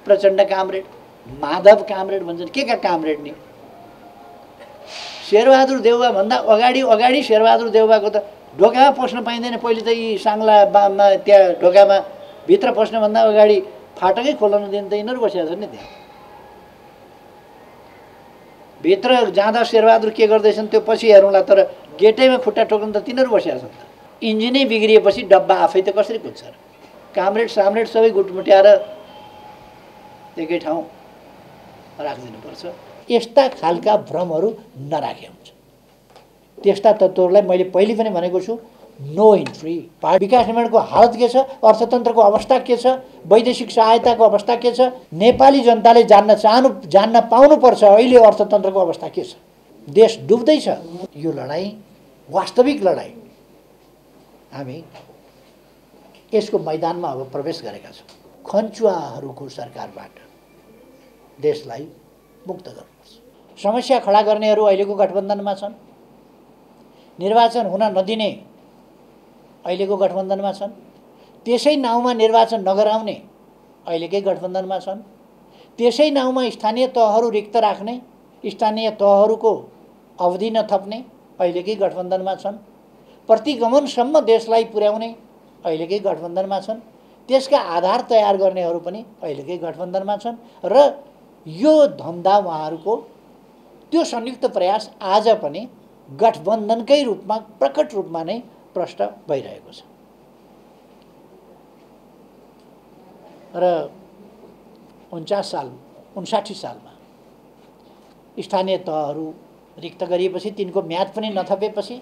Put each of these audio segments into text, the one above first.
Prachanda comrade, Madhav comrade भन्छन्। के का कामरेड नि? शेरबहादुर देउवा भन्दा अगाडि शेरबहादुर देउवाको त ढोकामा पस्न पाइँदैन। पहिले त यी साङ्लामा त्यहाँ ढोकामा भित्र पस्नुभन्दा अगाडि फाटकै खोल्न नदिने त यिनीहरू बसेका छन् नि। त्यहाँ भित्र जाँदा शेरबहादुर के गर्दैछन् त्यो पछि हेरौँला, तर गेटैमा खुट्टा ठोक्न त तिनीहरू बसेका छन्। त इन्जिनै बिग्रिएपछि डब्बा आफै त कसरी कुद्छ र? कामरेड सामरेड सबै गुटमुट्याएर एकै ठाउँ राखिदिनुपर्छ। यस्ता खालका भ्रमहरू नराखे हुन्छ। त्यस्ता तत्त्वहरूलाई मैले पहिले पनि भनेको छु, नो इन्ट्री। विकास निर्माणको हालत के छ, अर्थतन्त्रको अवस्था के छ, वैदेशिक सहायताको अवस्था के छ, नेपाली जनताले जान्न पाउनुपर्छ अहिले अर्थतन्त्रको अवस्था के छ। देश डुब्दैछ। यो लडाइँ वास्तविक लडाइँ हामी यसको मैदानमा अब प्रवेश गरेका छौँ। खन्चुवाहरूको सरकारबाट देशलाई मुक्त गर्नुपर्छ। समस्या खडा गर्नेहरू अहिलेको गठबन्धनमा छन्, निर्वाचन हुन नदिने अहिलेको गठबन्धनमा छन्, त्यसै नाउँमा निर्वाचन नगराउने अहिलेकै गठबन्धनमा छन्, त्यसै नाउँमा स्थानीय तहहरू रिक्त राख्ने, स्थानीय तहहरूको अवधि नथप्ने अहिलेकै गठबन्धनमा छन्, प्रतिगमनसम्म देशलाई पुर्याउने अहिलेकै गठबन्धनमा छन्, त्यसका आधार तयार गर्नेहरू पनि अहिलेकै गठबन्धनमा छन्। र यो धन्दा उहाँहरूको त्यो संयुक्त प्रयास आज पनि गठबन्धनकै रूपमा प्रकट रूपमा नै प्रष्ट भइरहेको छ। र 59 सालमा स्थानीय तहहरू रिक्त गरिएपछि, तिनको म्याद पनि नथपेपछि,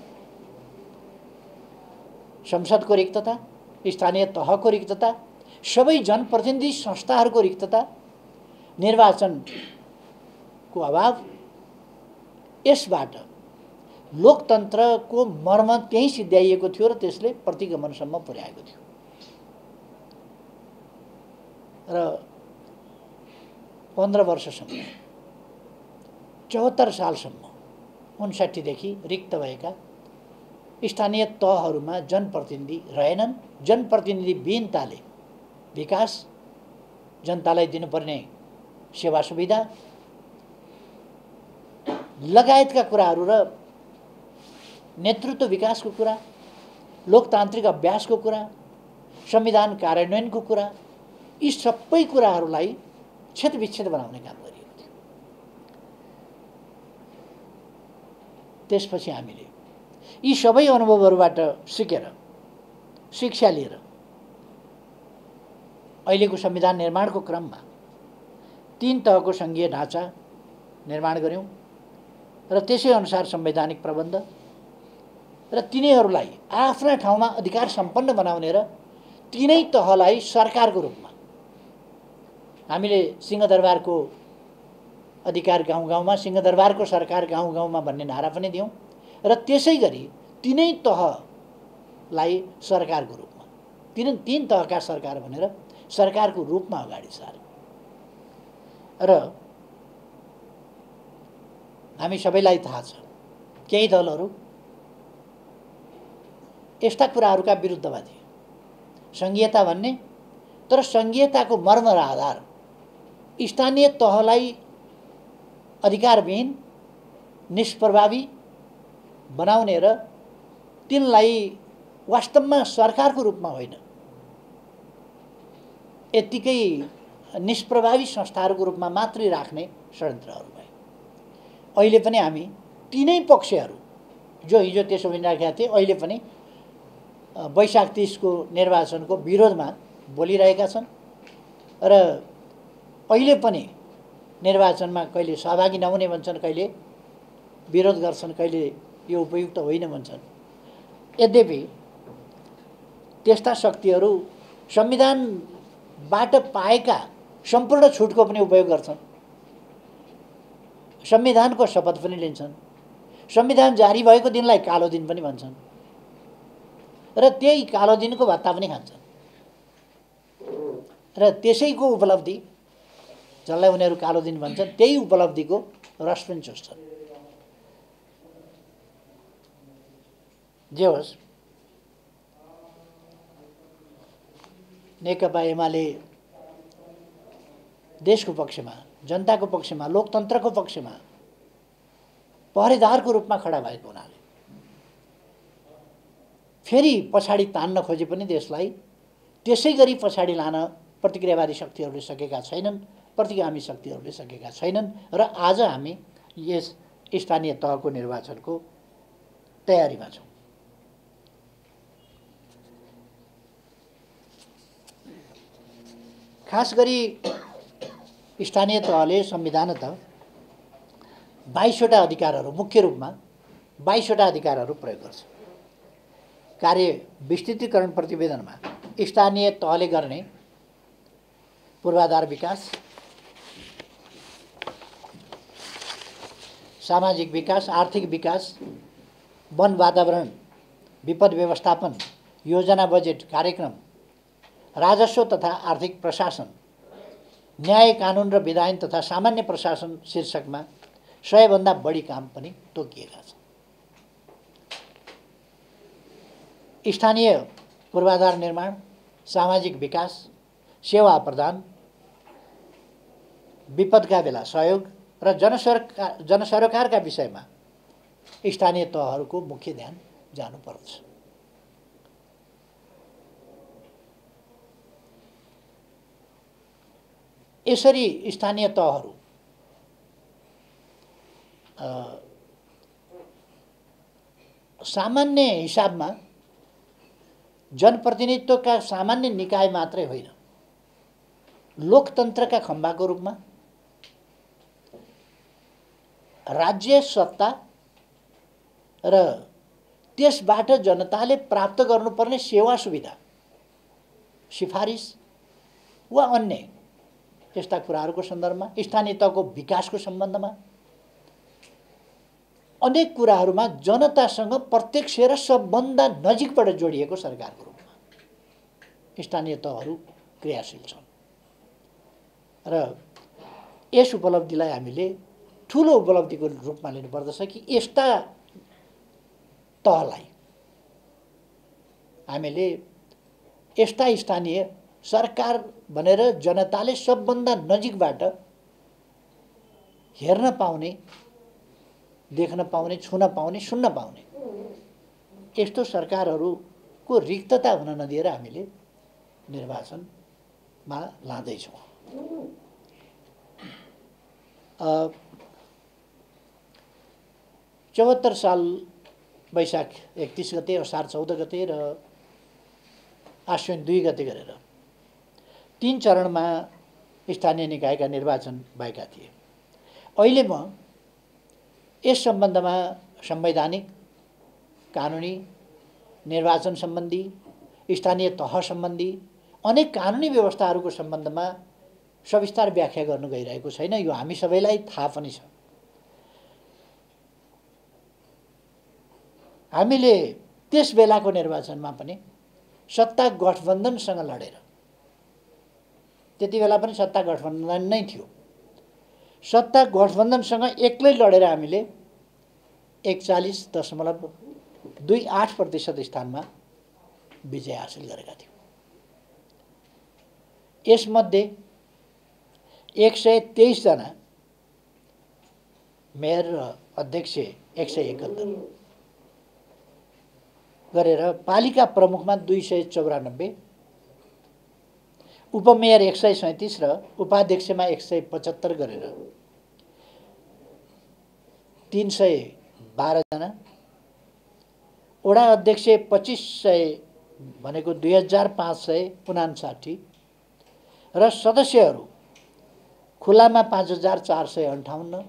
संसदको रिक्तता, स्थानीय तहको रिक्तता, सबै जनप्रतिनिधि संस्थाहरूको रिक्तता, निर्वाचनको अभाव, यसबाट लोकतन्त्रको मर्म त्यहीँ सिद्ध्याइएको थियो र त्यसले प्रतिगमनसम्म पुर्याएको थियो। र 15 वर्षसम्म 74 सालसम्म 59 देखि रिक्त भएका स्थानीय तहहरूमा जनप्रतिनिधि रहेनन्। जनप्रतिनिधि विहीनताले विकास, जनतालाई दिनुपर्ने सेवा सुविधा लगायतका कुराहरू र नेतृत्व विकासको कुरा, लोकतान्त्रिक अभ्यासको कुरा, संविधान कार्यान्वयनको कुरा, यी सबै कुराहरूलाई क्षतविच्छेद बनाउने काम गरिएको थियो। त्यसपछि हामीले यी सबै अनुभवहरूबाट सिकेर, शिक्षा लिएर अहिलेको संविधान निर्माणको क्रममा 3 तहको सङ्घीय ढाँचा निर्माण गऱ्यौँ र त्यसै अनुसार संवैधानिक प्रबन्ध र तिनीहरूलाई आफ्ना ठाउँमा अधिकार सम्पन्न बनाउने र तिनै तहलाई सरकारको रूपमा हामीले सिंहदरबारको अधिकार गाउँ गाउँमा, सिंहदरबारको सरकार गाउँ गाउँमा भन्ने नारा पनि दियौँ र त्यसै गरी तिनै तहलाई सरकारको रूपमा, तीन तहका सरकार भनेर सरकारको रूपमा अगाडि सार्यौँ। र हामी सबैलाई थाहा छ, केही दलहरू यस्ता कुराहरूका विरुद्धमा थिए, सङ्घीयता भन्ने, तर सङ्घीयताको मर्म र आधार स्थानीय तहलाई अधिकारविहीन, निष्प्रभावी बनाउने र तिनलाई वास्तवमा सरकारको रूपमा होइन, यत्तिकै निष्प्रभावी संस्थाहरूको रूपमा मात्रै राख्ने षड्यन्त्रहरू भए। अहिले पनि हामी तिनै पक्षहरू जो हिजो त्यसो भनिराखेका थिए, अहिले पनि वैशाख 30 को निर्वाचनको विरोधमा बोलिरहेका छन् र अहिले पनि निर्वाचनमा कहिले सहभागी नहुने भन्छन्, कहिले विरोध गर्छन्, कहिले यो उपयुक्त होइन भन्छन्। यद्यपि त्यस्ता शक्तिहरू संविधानबाट पाएका सम्पूर्ण छुटको पनि उपयोग गर्छन्, संविधानको शपथ पनि लिन्छन्, संविधान जारी भएको दिनलाई कालो दिन पनि भन्छन् र त्यही कालो दिनको भत्ता पनि खान्छन् र त्यसैको उपलब्धि, जसलाई उनीहरू कालो दिन भन्छन्, त्यही उपलब्धिको रस पनि चुस्छन्। जे होस्, नेकपा एमाले देशको पक्षमा, जनताको पक्षमा, लोकतन्त्रको पक्षमा पहरेदारको रूपमा खडा भएको हुनाले फेरि पछाडि तान्न खोजे पनि देशलाई त्यसै गरी पछाडि लान प्रतिक्रियावादी शक्तिहरूले सकेका छैनन्, प्रतिगामी शक्तिहरूले सकेका छैनन् र आज हामी यस स्थानीय तहको निर्वाचनको तयारीमा छौँ। खास गरी स्थानीय तहले संविधानत 22वटा अधिकारहरू, मुख्य रूपमा 22वटा अधिकारहरू प्रयोग गर्छ। कार्य विस्तृतीकरण प्रतिवेदनमा स्थानीय तहले गर्ने पूर्वाधार विकास, सामाजिक विकास, आर्थिक विकास, वन वातावरण, विपद व्यवस्थापन, योजना बजेट कार्यक्रम, राजस्व तथा आर्थिक प्रशासन, न्याय कानुन र विधायन तथा सामान्य प्रशासन शीर्षकमा 100 भन्दा बढी काम पनि तोकिएका छन्। स्थानीय पूर्वाधार निर्माण, सामाजिक विकास, सेवा प्रदान, विपदका बेला सहयोग र जनसरोकारका विषयमा स्थानीय तहहरूको मुख्य ध्यान जानुपर्छ। यसरी स्थानीय तहहरू सामान्य हिसाबमा जनप्रतिनिधित्वका सामान्य निकाय मात्रै होइन, लोकतन्त्रका खम्बाको रूपमा राज्य सत्ता र त्यसबाट जनताले प्राप्त गर्नुपर्ने सेवा सुविधा, सिफारिस वा अन्य यस्ता कुराहरूको सन्दर्भमा, स्थानीय तहको विकासको सम्बन्धमा अनेक कुराहरूमा जनतासँग प्रत्यक्ष र सबभन्दा नजिकबाट जोडिएको सरकारको रूपमा स्थानीय तहहरू क्रियाशील छन् र यस उपलब्धिलाई हामीले ठुलो उपलब्धिको रूपमा लिनुपर्दछ कि यस्ता तहलाई हामीले यस्ता स्थानीय सरकार भनेर जनताले सबभन्दा नजिकबाट हेर्न पाउने, देख्न पाउने, छुन पाउने, सुन्न पाउने यस्तो सरकारहरूको रिक्तता हुन नदिएर हामीले निर्वाचनमा लाँदैछौँ। 74 साल वैशाख 31 गते, असार 14 गते र आश्विन 2 गते गरेर 3 चरणमा स्थानीय निकायका निर्वाचन भएका थिए। अहिले म यस सम्बन्धमा संवैधानिक, कानुनी, निर्वाचन सम्बन्धी, स्थानीय तह सम्बन्धी अनेक कानुनी व्यवस्थाहरूको सम्बन्धमा सविस्तार व्याख्या गर्न गइरहेको छैन। यो हामी सबैलाई थाहा पनि छ। हामीले त्यस बेलाको निर्वाचनमा पनि सत्ता गठबन्धनसँग लडेर, त्यति बेला पनि सत्ता गठबन्धन नै थियो, सत्ता गठबन्धनसँग एक्लै लडेर हामीले 41.28% स्थानमा विजय हासिल गरेका थियौँ। यसमध्ये 123 जना मेयर र अध्यक्ष 171 गरेर, पालिका प्रमुखमा 294, उपमेयर 137 र उपाध्यक्षमा 175 गरेर 312 जना, वडा अध्यक्ष 2500 भनेको 2559 र सदस्यहरू खुलामा 5458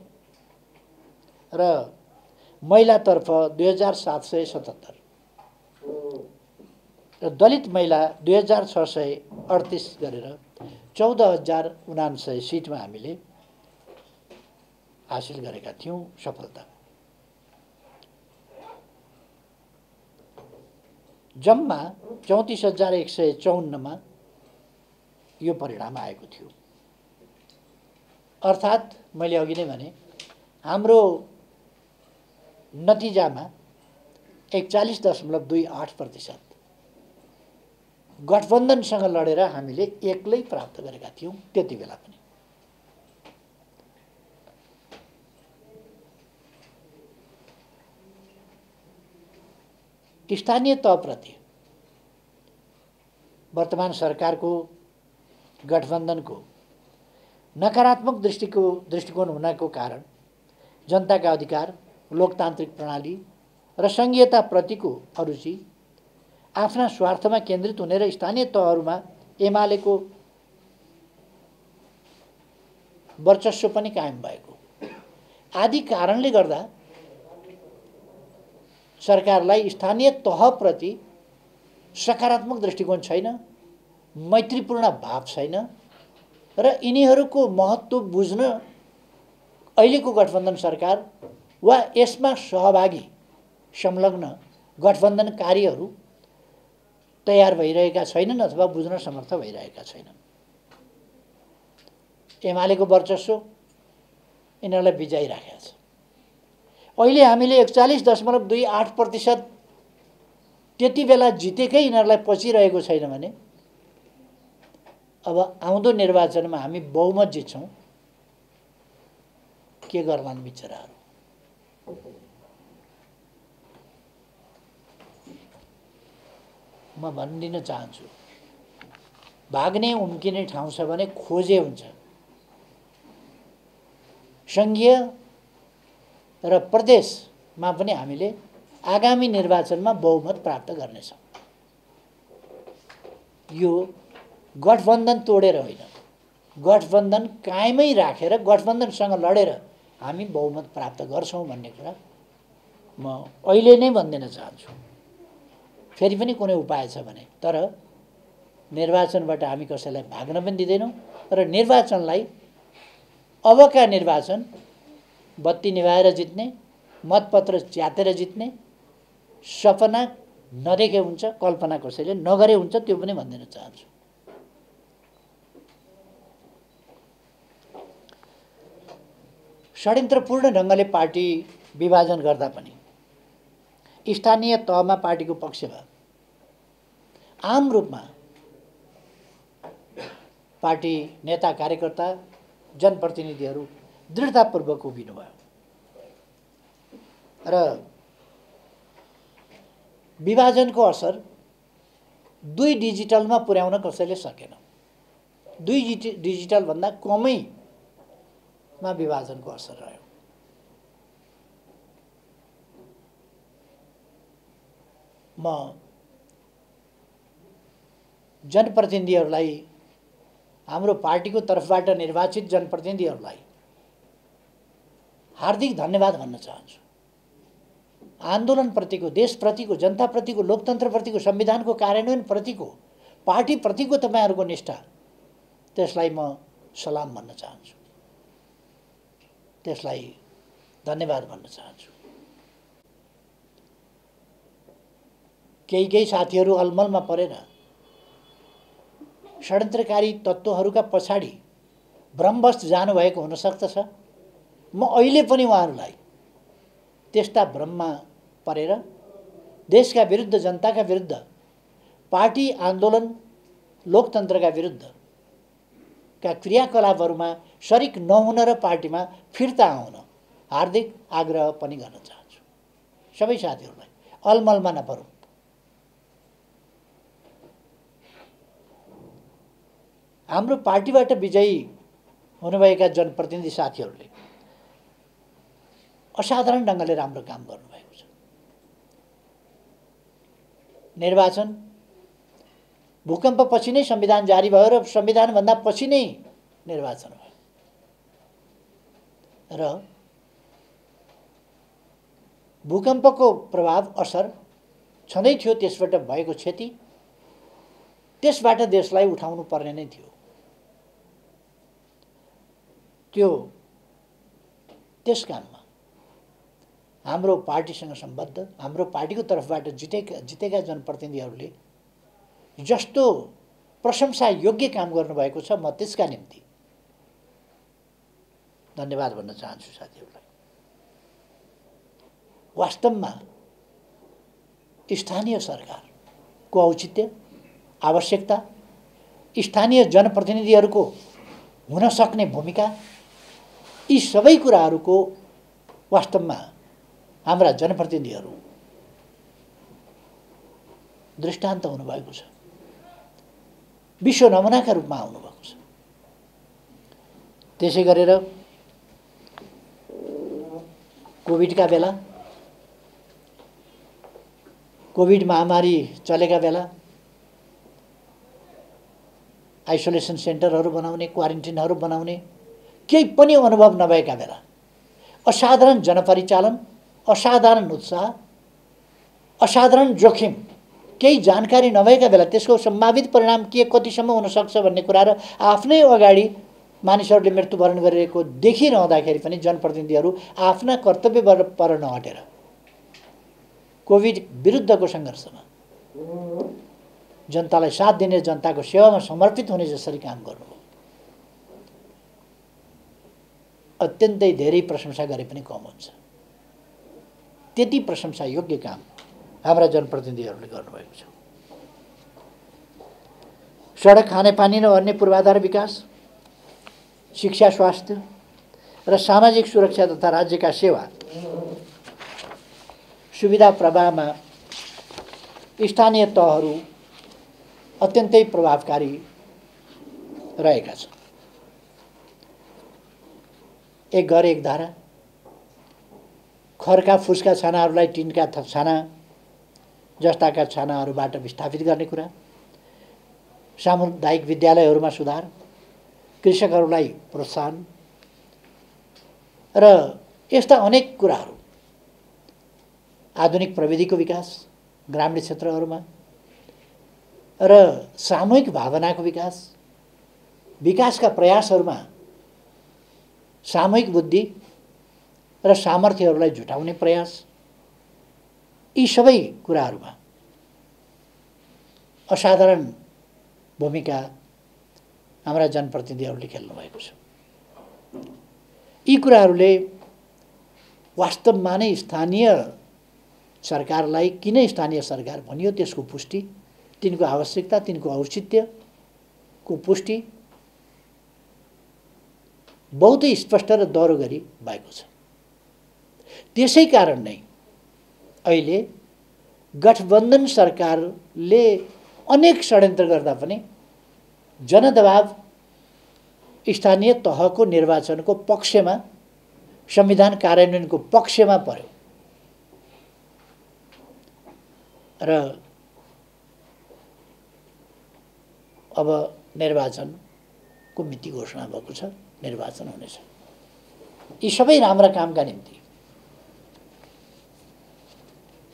र महिलातर्फ 2777 र दलित महिला 2638 गरेर 14099 सिटमा हामीले हासिल गरेका थियौँ सफलता। जम्मा 34154 यो परिणाम आएको थियो। अर्थात् मैले अघि नै भने हाम्रो नतिजामा 41.28% गठबन्धनसँग लडेर हामीले एक्लै प्राप्त गरेका थियौँ त्यति बेला पनि। स्थानीय तहप्रति वर्तमान सरकारको गठबन्धनको नकारात्मक दृष्टिकोण हुनको कारण जनताका अधिकार, लोकतान्त्रिक प्रणाली र सङ्घीयताप्रतिको अरुचि आफ्ना स्वार्थमा केन्द्रित हुने र स्थानीय तहहरूमा एमालेको वर्चस्व पनि कायम भएको आदि कारणले गर्दा सरकारलाई स्थानीय तहप्रति सकारात्मक दृष्टिकोण छैन, मैत्रीपूर्ण भाव छैन र यिनीहरूको महत्त्व बुझ्न अहिलेको गठबन्धन सरकार वा यसमा सहभागी संलग्न गठबन्धनकारीहरू तयार भइरहेका छैनन् अथवा बुझ्न समर्थ भइरहेका छैनन्। एमालेको वर्चस्व यिनीहरूलाई बिजाइराखेको छ। अहिले हामीले 41.28% त्यति बेला जितेकै यिनीहरूलाई पचिरहेको छैन भने अब आउँदो निर्वाचनमा हामी बहुमत जित्छौँ के गर्लान् बिचराहरू। म भनिदिन चाहन्छु, भाग्ने उम्किने ठाउँ छ भने खोजे हुन्छ। सङ्घीय र प्रदेशमा पनि हामीले आगामी निर्वाचनमा बहुमत प्राप्त गर्नेछौँ। यो गठबन्धन तोडेर होइन, गठबन्धन कायमै राखेर गठबन्धनसँग लडेर हामी बहुमत प्राप्त गर्छौँ भन्ने कुरा म अहिले नै भनिदिन चाहन्छु। फेरि पनि कुनै उपाय छ भने, तर निर्वाचनबाट हामी कसैलाई भाग्न पनि दिँदैनौँ र निर्वाचनलाई अबका निर्वाचन बत्ती निभाएर जित्ने, मतपत्र च्यातेर जित्ने सपना नदेखे हुन्छ, कल्पना कसैले नगरे हुन्छ, त्यो पनि भनिदिन चाहन्छु। षड्यन्त्रपूर्ण ढङ्गले पार्टी विभाजन गर्दा पनि स्थानीय तहमा पार्टीको पक्षमा आम रूपमा पार्टी नेता, कार्यकर्ता, जनप्रतिनिधिहरू दृढतापूर्वक उभिनुभयो र विभाजनको असर 2 डिजिटलमा पुर्याउन कसैले सकेन। 2 डिजिटलभन्दा कमैमा विभाजनको असर रह्यो। म जनप्रतिनिधिहरूलाई, हाम्रो पार्टीको तर्फबाट निर्वाचित जनप्रतिनिधिहरूलाई हार्दिक धन्यवाद भन्न चाहन्छु। आन्दोलनप्रतिको, देशप्रतिको, जनताप्रतिको, लोकतन्त्रप्रतिको, संविधानको कार्यान्वयनप्रतिको, पार्टीप्रतिको तपाईँहरूको निष्ठा, त्यसलाई म सलाम भन्न चाहन्छु, त्यसलाई धन्यवाद भन्न चाहन्छु। केही साथीहरू अलमलमा परेर षड्यन्त्रकारी तत्त्वहरूका पछाडि भ्रमवश जानुभएको हुन सक्दछ। म अहिले पनि उहाँहरूलाई त्यस्ता भ्रममा परेर देशका विरुद्ध, जनताका विरुद्ध, पार्टी आन्दोलन, लोकतन्त्रका विरुद्धका क्रियाकलापहरूमा शरिक नहुन र पार्टीमा फिर्ता आउन हार्दिक आग्रह पनि गर्न चाहन्छु। सबै साथीहरूलाई अलमलमा नपरौँ। हाम्रो पार्टीबाट विजयी हुनुभएका जनप्रतिनिधि साथीहरूले असाधारण ढङ्गले राम्रो काम गर्नुभएको छ। निर्वाचन भूकम्पपछि नै संविधान जारी भयो र संविधानभन्दा पछि नै निर्वाचन भयो र भूकम्पको प्रभाव, असर छँदै थियो। त्यसबाट भएको क्षति, त्यसबाट देशलाई उठाउनु पर्ने नै थियो। त्यस काममा हाम्रो पार्टीसँग सम्बद्ध, हाम्रो पार्टीको तर्फबाट जितेका जनप्रतिनिधिहरूले जस्तो प्रशंसा योग्य काम गर्नुभएको छ, म त्यसका निम्ति धन्यवाद भन्न चाहन्छु साथीहरूलाई। वास्तवमा स्थानीय सरकारको औचित्य, आवश्यकता, स्थानीय जनप्रतिनिधिहरूको हुन सक्ने भूमिका, यी सबै कुराहरूको वास्तवमा हाम्रा जनप्रतिनिधिहरू दृष्टान्त हुनुभएको छ, विश्व नमुनाका रूपमा आउनुभएको छ। त्यसै गरेर कोभिडका बेला, कोभिड महामारी चलेका बेला आइसोलेसन सेन्टरहरू बनाउने, क्वारेन्टिनहरू बनाउने केही पनि अनुभव नभएका बेला असाधारण जनपरिचालन, असाधारण उत्साह, असाधारण जोखिम, केही जानकारी नभएका बेला त्यसको सम्भावित परिणाम के कतिसम्म हुनसक्छ भन्ने कुरा र आफ्नै अगाडि मानिसहरूले मृत्युवरण गरिरहेको देखिरहँदाखेरि पनि जनप्रतिनिधिहरू आफ्ना कर्तव्य पर नहटेर कोभिड विरुद्धको सङ्घर्षमा जनतालाई साथ दिने, जनताको सेवामा समर्पित हुने जसरी काम गर्नुभयो, अत्यन्तै धेरै प्रशंसा गरे पनि कम हुन्छ। त्यति प्रशंसा योग्य काम हाम्रा जनप्रतिनिधिहरूले गर्नुभएको छ। सडक, खानेपानी र अन्य पूर्वाधार विकास, शिक्षा, स्वास्थ्य र सामाजिक सुरक्षा तथा राज्यका सेवा सुविधा प्रवाहमा स्थानीय तहहरू अत्यन्तै प्रभावकारी रहेका छन्। एक घर एक धारा, खरका फुसका छानाहरूलाई टिनका छाना जस्ताका छानाहरूबाट विस्थापित गर्ने कुरा, सामुदायिक विद्यालयहरूमा सुधार, कृषकहरूलाई प्रोत्साहन र यस्ता अनेक कुराहरू, आधुनिक प्रविधिको विकास ग्रामीण क्षेत्रहरूमा र सामूहिक भावनाको विकास, विकासका प्रयासहरूमा सामूहिक बुद्धि र सामर्थ्यहरूलाई जुटाउने प्रयास, यी सबै कुराहरूमा असाधारण भूमिका हाम्रा जनप्रतिनिधिहरूले खेल्नुभएको छ। यी कुराहरूले वास्तवमा नै स्थानीय सरकारलाई किन स्थानीय सरकार भनियो त्यसको पुष्टि, तिनको आवश्यकता, तिनको औचित्यको पुष्टि बहुतै स्पष्ट र दह्रो गरी भएको छ। त्यसै कारण नै अहिले गठबन्धन सरकारले अनेक षड्यन्त्र गर्दा पनि जनदबाव स्थानीय तहको निर्वाचनको पक्षमा, संविधान कार्यान्वयनको पक्षमा पर्यो र अब निर्वाचनको मिति घोषणा भएको छ, निर्वाचन हुनेछ। यी सबै राम्रा कामका निम्ति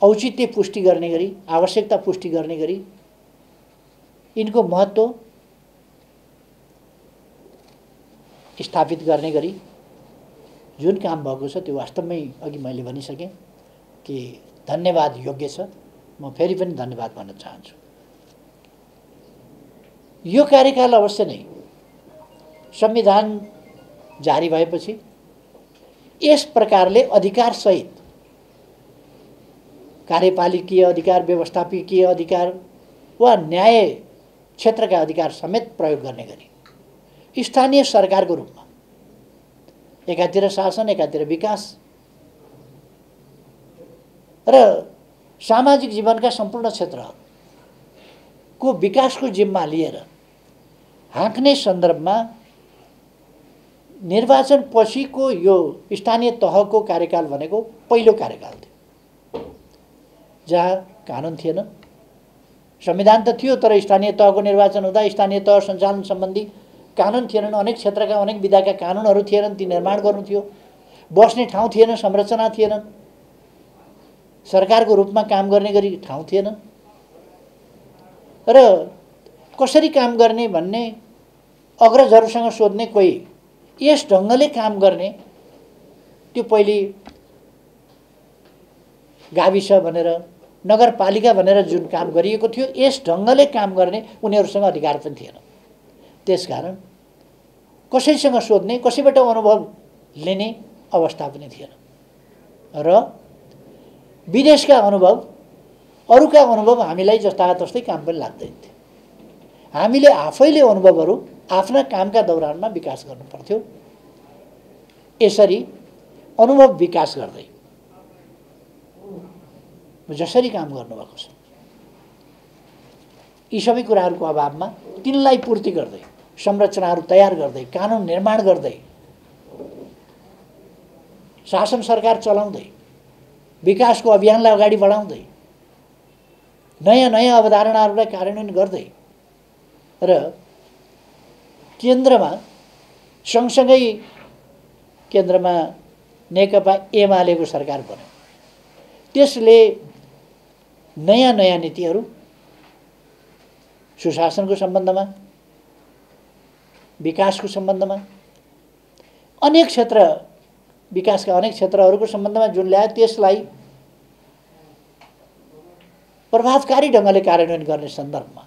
औचित्य पुष्टि गर्ने गरी, आवश्यकता पुष्टि गर्ने गरी, यिनको महत्त्व स्थापित गर्ने गरी जुन काम भएको छ त्यो वास्तवमै अघि मैले भनिसकेँ कि धन्यवाद योग्य छ। म फेरि पनि धन्यवाद भन्न चाहन्छु। यो कार्यकाल अवश्य नै संविधान जारी भएपछि यस प्रकारले अधिकारसहित कार्यपालिकीय अधिकार, व्यवस्थापकीय अधिकार वा न्याय क्षेत्रका अधिकार समेत प्रयोग गर्ने गरी स्थानीय सरकारको रूपमा एकातिर शासन, एकातिर विकास र सामाजिक जीवनका सम्पूर्ण क्षेत्रको विकासको जिम्मा लिएर हाँक्ने सन्दर्भमा निर्वाचन पछिको यो स्थानीय तहको कार्यकाल भनेको पहिलो कार्यकाल थियो जहाँ कानुन थिएन। संविधान त थियो तर स्थानीय तहको निर्वाचन हुँदा स्थानीय तह सञ्चालन सम्बन्धी कानुन थिएनन्। अनेक क्षेत्रका, अनेक विधाका कानुनहरू थिएनन्, ती निर्माण गर्नु थियो। बस्ने ठाउँ थिएन, संरचना थिएनन्, सरकारको रूपमा काम गर्ने गरी ठाउँ थिएन र कसरी काम गर्ने भन्ने अग्रजहरूसँग सोध्ने, कोही यस ढङ्गले काम गर्ने, त्यो पहिले गाविस भनेर, नगरपालिका भनेर जुन काम गरिएको थियो, यस ढङ्गले काम गर्ने उनीहरूसँग अधिकार पनि थिएन। त्यसकारण कसैसँग सोध्ने, कसैबाट अनुभव लिने अवस्था पनि थिएन र विदेशका अनुभव, अरूका अनुभव हामीलाई जस्ता तस्तै काम पनि लाग्दैन थियो। हामीले आफैले अनुभवहरू आफ्ना कामका दौरानमा विकास गर्नु पर्थ्यो। यसरी अनुभव विकास गर्दै जसरी काम गर्नुभएको छ यी सबै कुराहरूको अभावमा तिनलाई पूर्ति गर्दै संरचनाहरू तयार गर्दै कानुन निर्माण गर्दै शासन सरकार चलाउँदै विकासको अभियानलाई अगाडि बढाउँदै नयाँ नयाँ अवधारणाहरूलाई कार्यान्वयन गर्दै र केन्द्रमा सँगसँगै केन्द्रमा नेकपा एमालेको सरकार बन्यो। त्यसले नयाँ नयाँ नीतिहरू सुशासनको सम्बन्धमा विकासको सम्बन्धमा अनेक क्षेत्र विकासका अनेक क्षेत्रहरूको सम्बन्धमा जुन ल्यायो त्यसलाई प्रभावकारी ढङ्गले कार्यान्वयन गर्ने सन्दर्भमा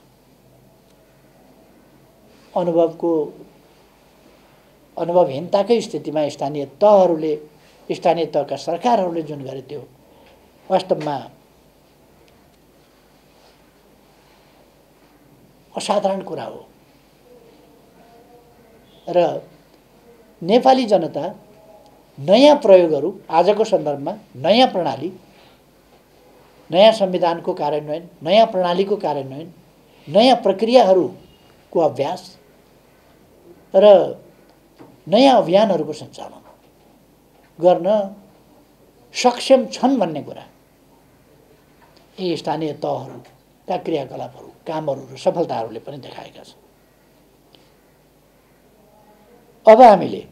अनुभवहीनताकै स्थितिमा स्थानीय तहका सरकारहरूले जुन गरे त्यो वास्तवमा असाधारण कुरा हो र नेपाली जनता नयाँ प्रयोगहरू आजको सन्दर्भमा नयाँ प्रणाली नयाँ संविधानको कार्यान्वयन नयाँ प्रणालीको कार्यान्वयन नयाँ प्रक्रियाहरूको अभ्यास र नयाँ अभियानहरूको सञ्चालन गर्न सक्षम छन् भन्ने कुरा यी स्थानीय तहहरूका क्रियाकलापहरू कामहरू र सफलताहरूले पनि देखाएका छन्। अब हामीले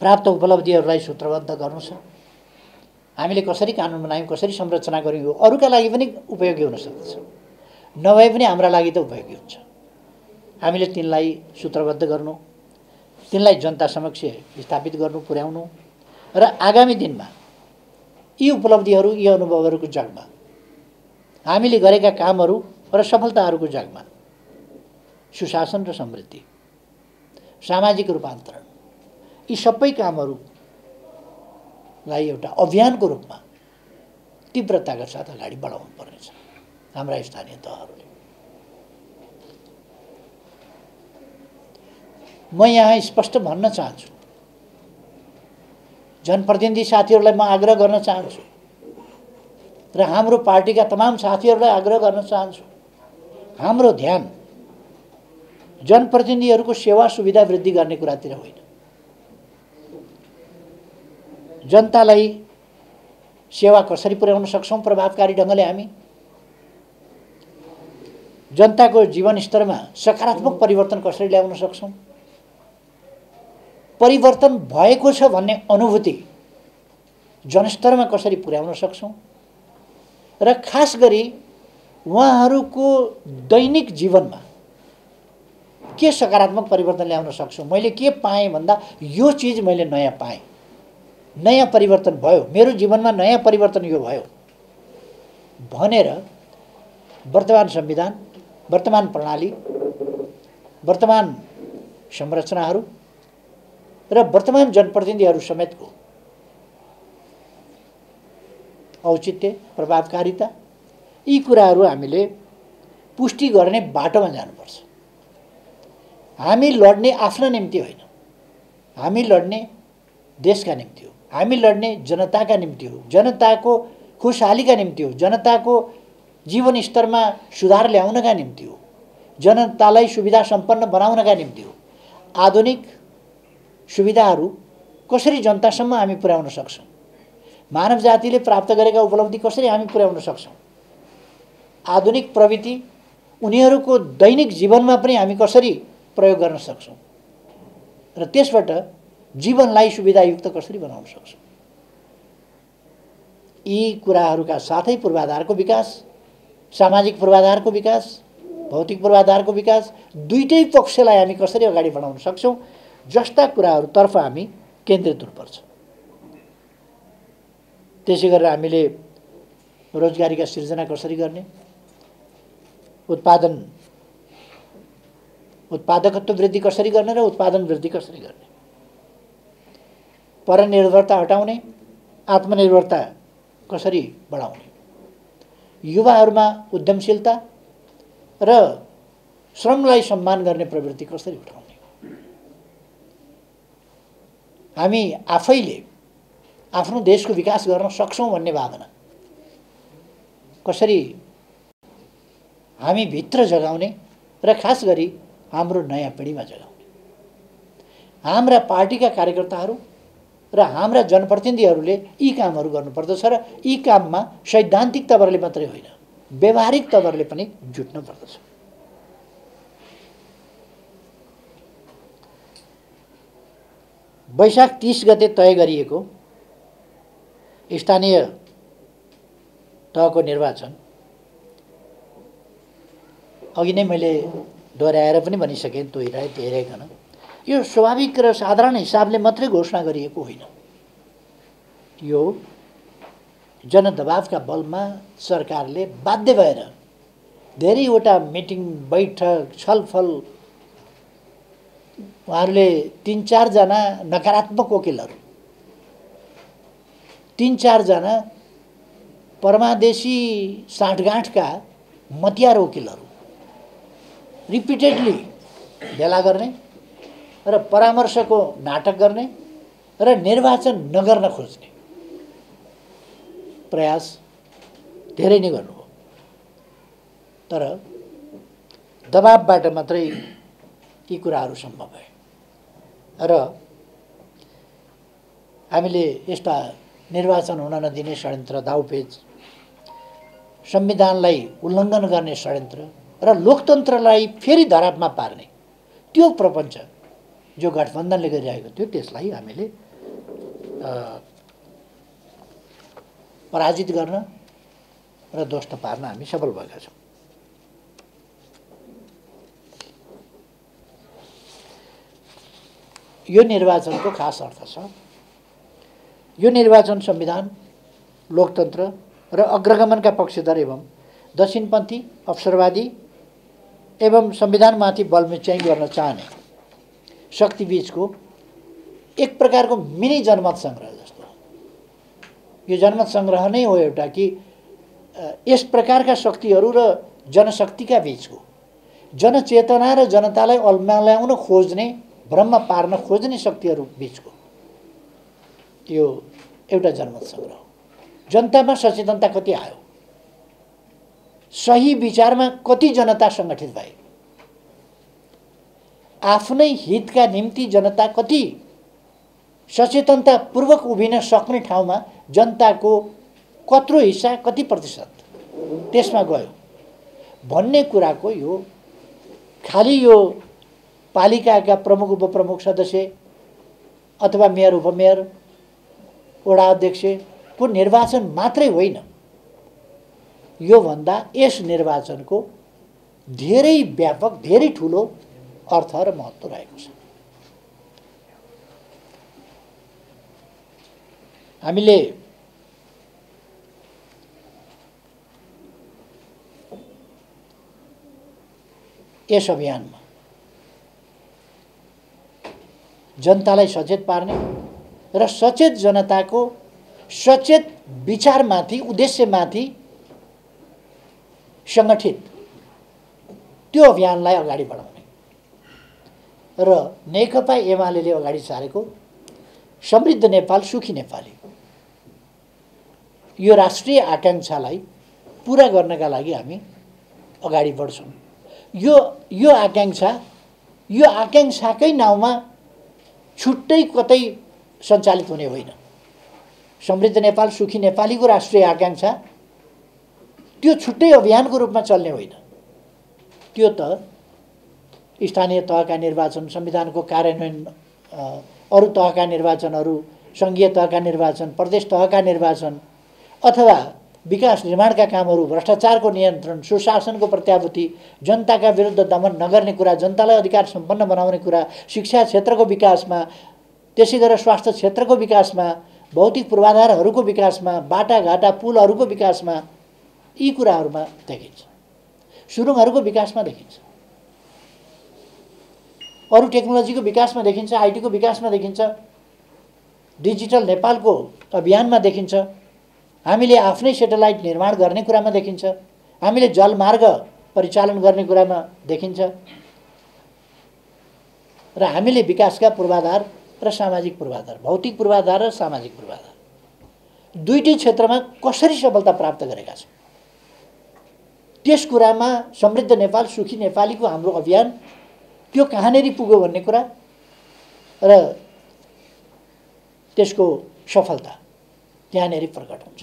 प्राप्त उपलब्धिहरूलाई सूत्रबद्ध गर्नु छ। हामीले कसरी कानुन बनायौँ कसरी संरचना गर्यौँ अरूका लागि पनि उपयोगी हुन सक्दछ, नभए पनि हाम्रा लागि त उपयोगी हुन्छ। हामीले तिनलाई सूत्रबद्ध गर्नु, तिनलाई जनता समक्ष स्थापित गर्नु, पुर्याउनु र आगामी दिनमा यी उपलब्धिहरू यी अनुभवहरूको जगमा हामीले गरेका कामहरू र सफलताहरूको जगमा सुशासन र समृद्धि, सामाजिक रूपान्तरण यी सबै कामहरूलाई एउटा अभियानको रूपमा तीव्रताका साथ अगाडि बढाउनु पर्नेछ हाम्रा स्थानीय तहहरूले। म यहाँ स्पष्ट भन्न चाहन्छु, जनप्रतिनिधि साथीहरूलाई म आग्रह गर्न चाहन्छु र हाम्रो पार्टीका तमाम साथीहरूलाई आग्रह गर्न चाहन्छु, हाम्रो ध्यान जनप्रतिनिधिहरूको सेवा सुविधा वृद्धि गर्ने कुरातिर होइन, जनतालाई सेवा कसरी पुर्याउन सक्छौँ प्रभावकारी ढङ्गले, हामी जनताको जीवनस्तरमा सकारात्मक परिवर्तन कसरी ल्याउन सक्छौँ, परिवर्तन भएको छ भन्ने अनुभूति जनस्तरमा कसरी पुर्याउन सक्छौँ र खास गरी उहाँहरूको दैनिक जीवनमा के सकारात्मक परिवर्तन ल्याउन सक्छौँ। मैले के पाएँ भन्दा यो चिज मैले नयाँ पाएँ, नयाँ परिवर्तन भयो, मेरो जीवनमा नयाँ परिवर्तन यो भयो भनेर वर्तमान संविधान, वर्तमान प्रणाली, वर्तमान संरचनाहरू र वर्तमान जनप्रतिनिधिहरू समेतको औचित्य प्रभावकारिता यी कुराहरू हामीले पुष्टि गर्ने बाटोमा जानुपर्छ। हामी लड्ने आफ्ना निम्ति होइन, हामी लड्ने देशका निम्ति हो, हामी लड्ने जनताका निम्ति हो, जनताको खुशहालीका निम्ति हो, जनताको जीवनस्तरमा सुधार ल्याउनका निम्ति हो, जनतालाई सुविधा सम्पन्न बनाउनका निम्ति हो। आधुनिक सुविधाहरू कसरी जनतासम्म हामी पुर्याउन सक्छौँ, मानव जातिले प्राप्त गरेका उपलब्धि कसरी हामी पुर्याउन सक्छौँ, आधुनिक प्रविधि उनीहरूको दैनिक जीवनमा पनि हामी कसरी प्रयोग गर्न सक्छौँ र त्यसबाट जीवनलाई सुविधायुक्त कसरी बनाउन सक्छौँ। यी कुराहरूका साथै पूर्वाधारको विकास, सामाजिक पूर्वाधारको विकास, भौतिक पूर्वाधारको विकास दुईटै पक्षलाई हामी कसरी अगाडि बढाउन सक्छौँ जस्ता कुराहरूतर्फ हामी केन्द्रित हुनुपर्छ। त्यसै गरेर हामीले रोजगारीका सिर्जना कसरी गर्ने, उत्पादकत्व वृद्धि कसरी गर्ने र उत्पादन वृद्धि कसरी गर्ने, परनिर्भरता हटाउने, आत्मनिर्भरता कसरी बढाउने, युवाहरूमा उद्यमशीलता र श्रमलाई सम्मान गर्ने प्रवृत्ति कसरी उठाउने, हामी आफैले आफ्नो देशको विकास गर्न सक्छौँ भन्ने भावना कसरी हामी भित्र जगाउने र खास गरी हाम्रो नयाँ पिँढीमा जगाउने। हाम्रा पार्टीका कार्यकर्ताहरू र हाम्रा जनप्रतिनिधिहरूले यी कामहरू गर्नुपर्दछ र यी काममा सैद्धान्तिक तवरले मात्रै होइन, व्यवहारिक तवरले पनि जुट्नु पर्दछ। वैशाख 30 गते तय गरिएको स्थानीय तहको निर्वाचन अघि नै मैले दोहोऱ्याएर पनि भनिसकेँ, दोहोऱ्याइकन यो स्वाभाविक र साधारण हिसाबले मात्रै घोषणा गरिएको होइन। यो जनदबावका बलमा सरकारले बाध्य भएर धेरैवटा मिटिङ, बैठक, छलफल, उहाँहरूले 3-4 जना नकारात्मक वकिलहरू, 3-4 जना परमादेशी साँठगाँठका मतियार वकिलहरू रिपिटेडली भेला गर्ने र परामर्शको नाटक गर्ने र निर्वाचन नगर्न खोज्ने प्रयास धेरै नै गर्नुभयो। तर दबाबबाट मात्रै यी कुराहरू सम्भव भए र हामीले यस्ता निर्वाचन हुन नदिने षड्यन्त्र, दाउपेच, संविधानलाई उल्लङ्घन गर्ने षड्यन्त्र र लोकतन्त्रलाई फेरि धरापमा पार्ने त्यो प्रपञ्च जो गठबन्धनले गरिरहेको थियो, त्यसलाई हामीले पराजित गर्न र ध्वस्त पार्न हामी सफल भएका छौँ। यो निर्वाचनको खास अर्थ छ। यो निर्वाचन संविधान, लोकतन्त्र र अग्रगमनका पक्षधर एवं दक्षिणपन्थी, अवसरवादी एवं संविधानमाथि बलमेच्याइ गर्न चाहने शक्तिबीचको एक प्रकारको मिनी जनमत सङ्ग्रह जस्तो। यो जनमत सङ्ग्रह नै हो एउटा कि यस प्रकारका शक्तिहरू र जनशक्तिका बीचको, जनचेतना र जनतालाई अल्मल्याउन खोज्ने, भ्रममा पार्न खोज्ने शक्तिहरू बीचको यो एउटा जनमत सङ्ग्रह हो। जनतामा सचेतनता कति आयो, सही विचारमा कति जनता सङ्गठित भए, आफ्नै हितका निम्ति जनता कति सचेतनतापूर्वक उभिन सक्ने ठाउँमा जनताको कत्रो हिस्सा, कति प्रतिशत त्यसमा गयो भन्ने कुराको यो खालि यो पालिकाका प्रमुख, उपप्रमुख सदस्य अथवा मेयर, उपमेयर, वडा अध्यक्षको निर्वाचन मात्रै होइन। योभन्दा यस निर्वाचनको धेरै व्यापक, धेरै ठुलो अर्थ र महत्त्व रहेको छ। हामीले यस अभियानमा जनतालाई सचेत पार्ने र सचेत जनताको सचेत विचारमाथि, उद्देश्यमाथि सङ्गठित त्यो अभियानलाई अगाडि बढाउने र नेकपा एमाले अगाडि सारेको समृद्ध नेपाल, सुखी नेपाली यो राष्ट्रिय आकाङ्क्षालाई पुरा गर्नका लागि हामी अगाडि बढ्छौँ। यो आकाङ्क्षाकै नाउँमा छुट्टै कतै सञ्चालित हुने होइन। समृद्ध नेपाल, सुखी नेपालीको राष्ट्रिय आकाङ्क्षा त्यो छुट्टै अभियानको रूपमा चल्ने होइन। त्यो त स्थानीय तहका निर्वाचन, संविधानको कार्यान्वयन, अरू तहका निर्वाचनहरू, सङ्घीय तहका निर्वाचन, प्रदेश तहका निर्वाचन अथवा विकास निर्माणका कामहरू, भ्रष्टाचारको नियन्त्रण, सुशासनको प्रत्याभूति, जनताका विरुद्ध दमन नगर्ने कुरा, जनतालाई अधिकार सम्पन्न बनाउने कुरा, शिक्षा क्षेत्रको विकासमा, त्यसै गरेर स्वास्थ्य क्षेत्रको विकासमा, भौतिक पूर्वाधारहरूको विकासमा, बाटाघाटा पुलहरूको विकासमा, यी कुराहरूमा देखिन्छ। सुरुङहरूको विकासमा देखिन्छ, अरू टेक्नोलोजीको विकासमा देखिन्छ, आइटीको विकासमा देखिन्छ, डिजिटल नेपालको अभियानमा देखिन्छ, हामीले आफ्नै सेटेलाइट निर्माण गर्ने कुरामा देखिन्छ, हामीले जलमार्ग परिचालन गर्ने कुरामा देखिन्छ र हामीले विकासका पूर्वाधार र सामाजिक पूर्वाधार, भौतिक पूर्वाधार र सामाजिक पूर्वाधार दुईटै क्षेत्रमा कसरी सफलता प्राप्त गरेका छौँ त्यस कुरामा समृद्ध नेपाल सुखी नेपालीको हाम्रो अभियान त्यो कहाँनेरि पुग्यो भन्ने कुरा र त्यसको सफलता त्यहाँनेरि प्रकट हुन्छ।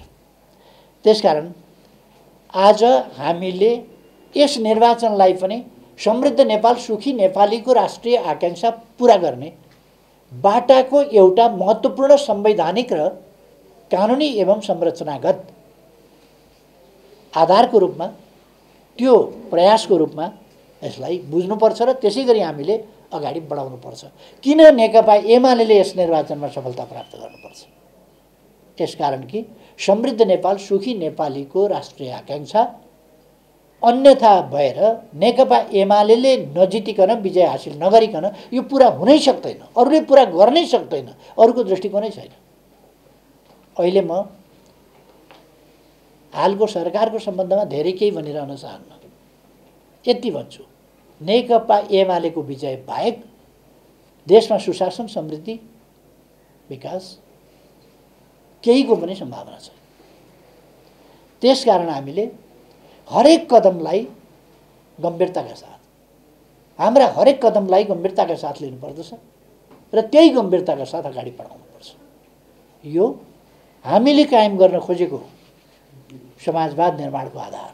त्यसकारण आज हामीले यस निर्वाचनलाई पनि समृद्ध नेपाल सुखी नेपालीको राष्ट्रिय आकांक्षा पूरा गर्ने बाटाको एउटा महत्त्वपूर्ण संवैधानिक र कानुनी एवं संरचनागत आधारको रूपमा त्यो प्रयासको रूपमा यसलाई बुझ्नुपर्छ र त्यसै गरी हामीले अगाडि बढाउनुपर्छ। किन नेकपा एमाले यस निर्वाचनमा सफलता प्राप्त गर्नुपर्छ? त्यसकारण कि समृद्ध नेपाल सुखी नेपालीको राष्ट्रिय आकांक्षा अन्यथा भएर नेकपा एमाले नजितिकन विजय हासिल नगरिकन यो पुरा हुनै सक्दैन, अरूले पुरा गर्नै सक्दैन, अरूको दृष्टिकोणै छैन। अहिले म हालको सरकारको सम्बन्धमा धेरै केही भनिरहन चाहन्न, यति भन्छु, नेकपा एमालेको विजय बाहेक देशमा सुशासन समृद्धि विकास केहीको पनि सम्भावना छ। त्यसकारण हामीले हरेक कदमलाई गम्भीरताका साथ हाम्रा हरेक कदमलाई गम्भीरताका साथ लिनुपर्दछ र त्यही गम्भीरताका साथ अगाडि बढाउनुपर्छ। यो हामीले कायम गर्न खोजेको समाजवाद निर्माणको आधार,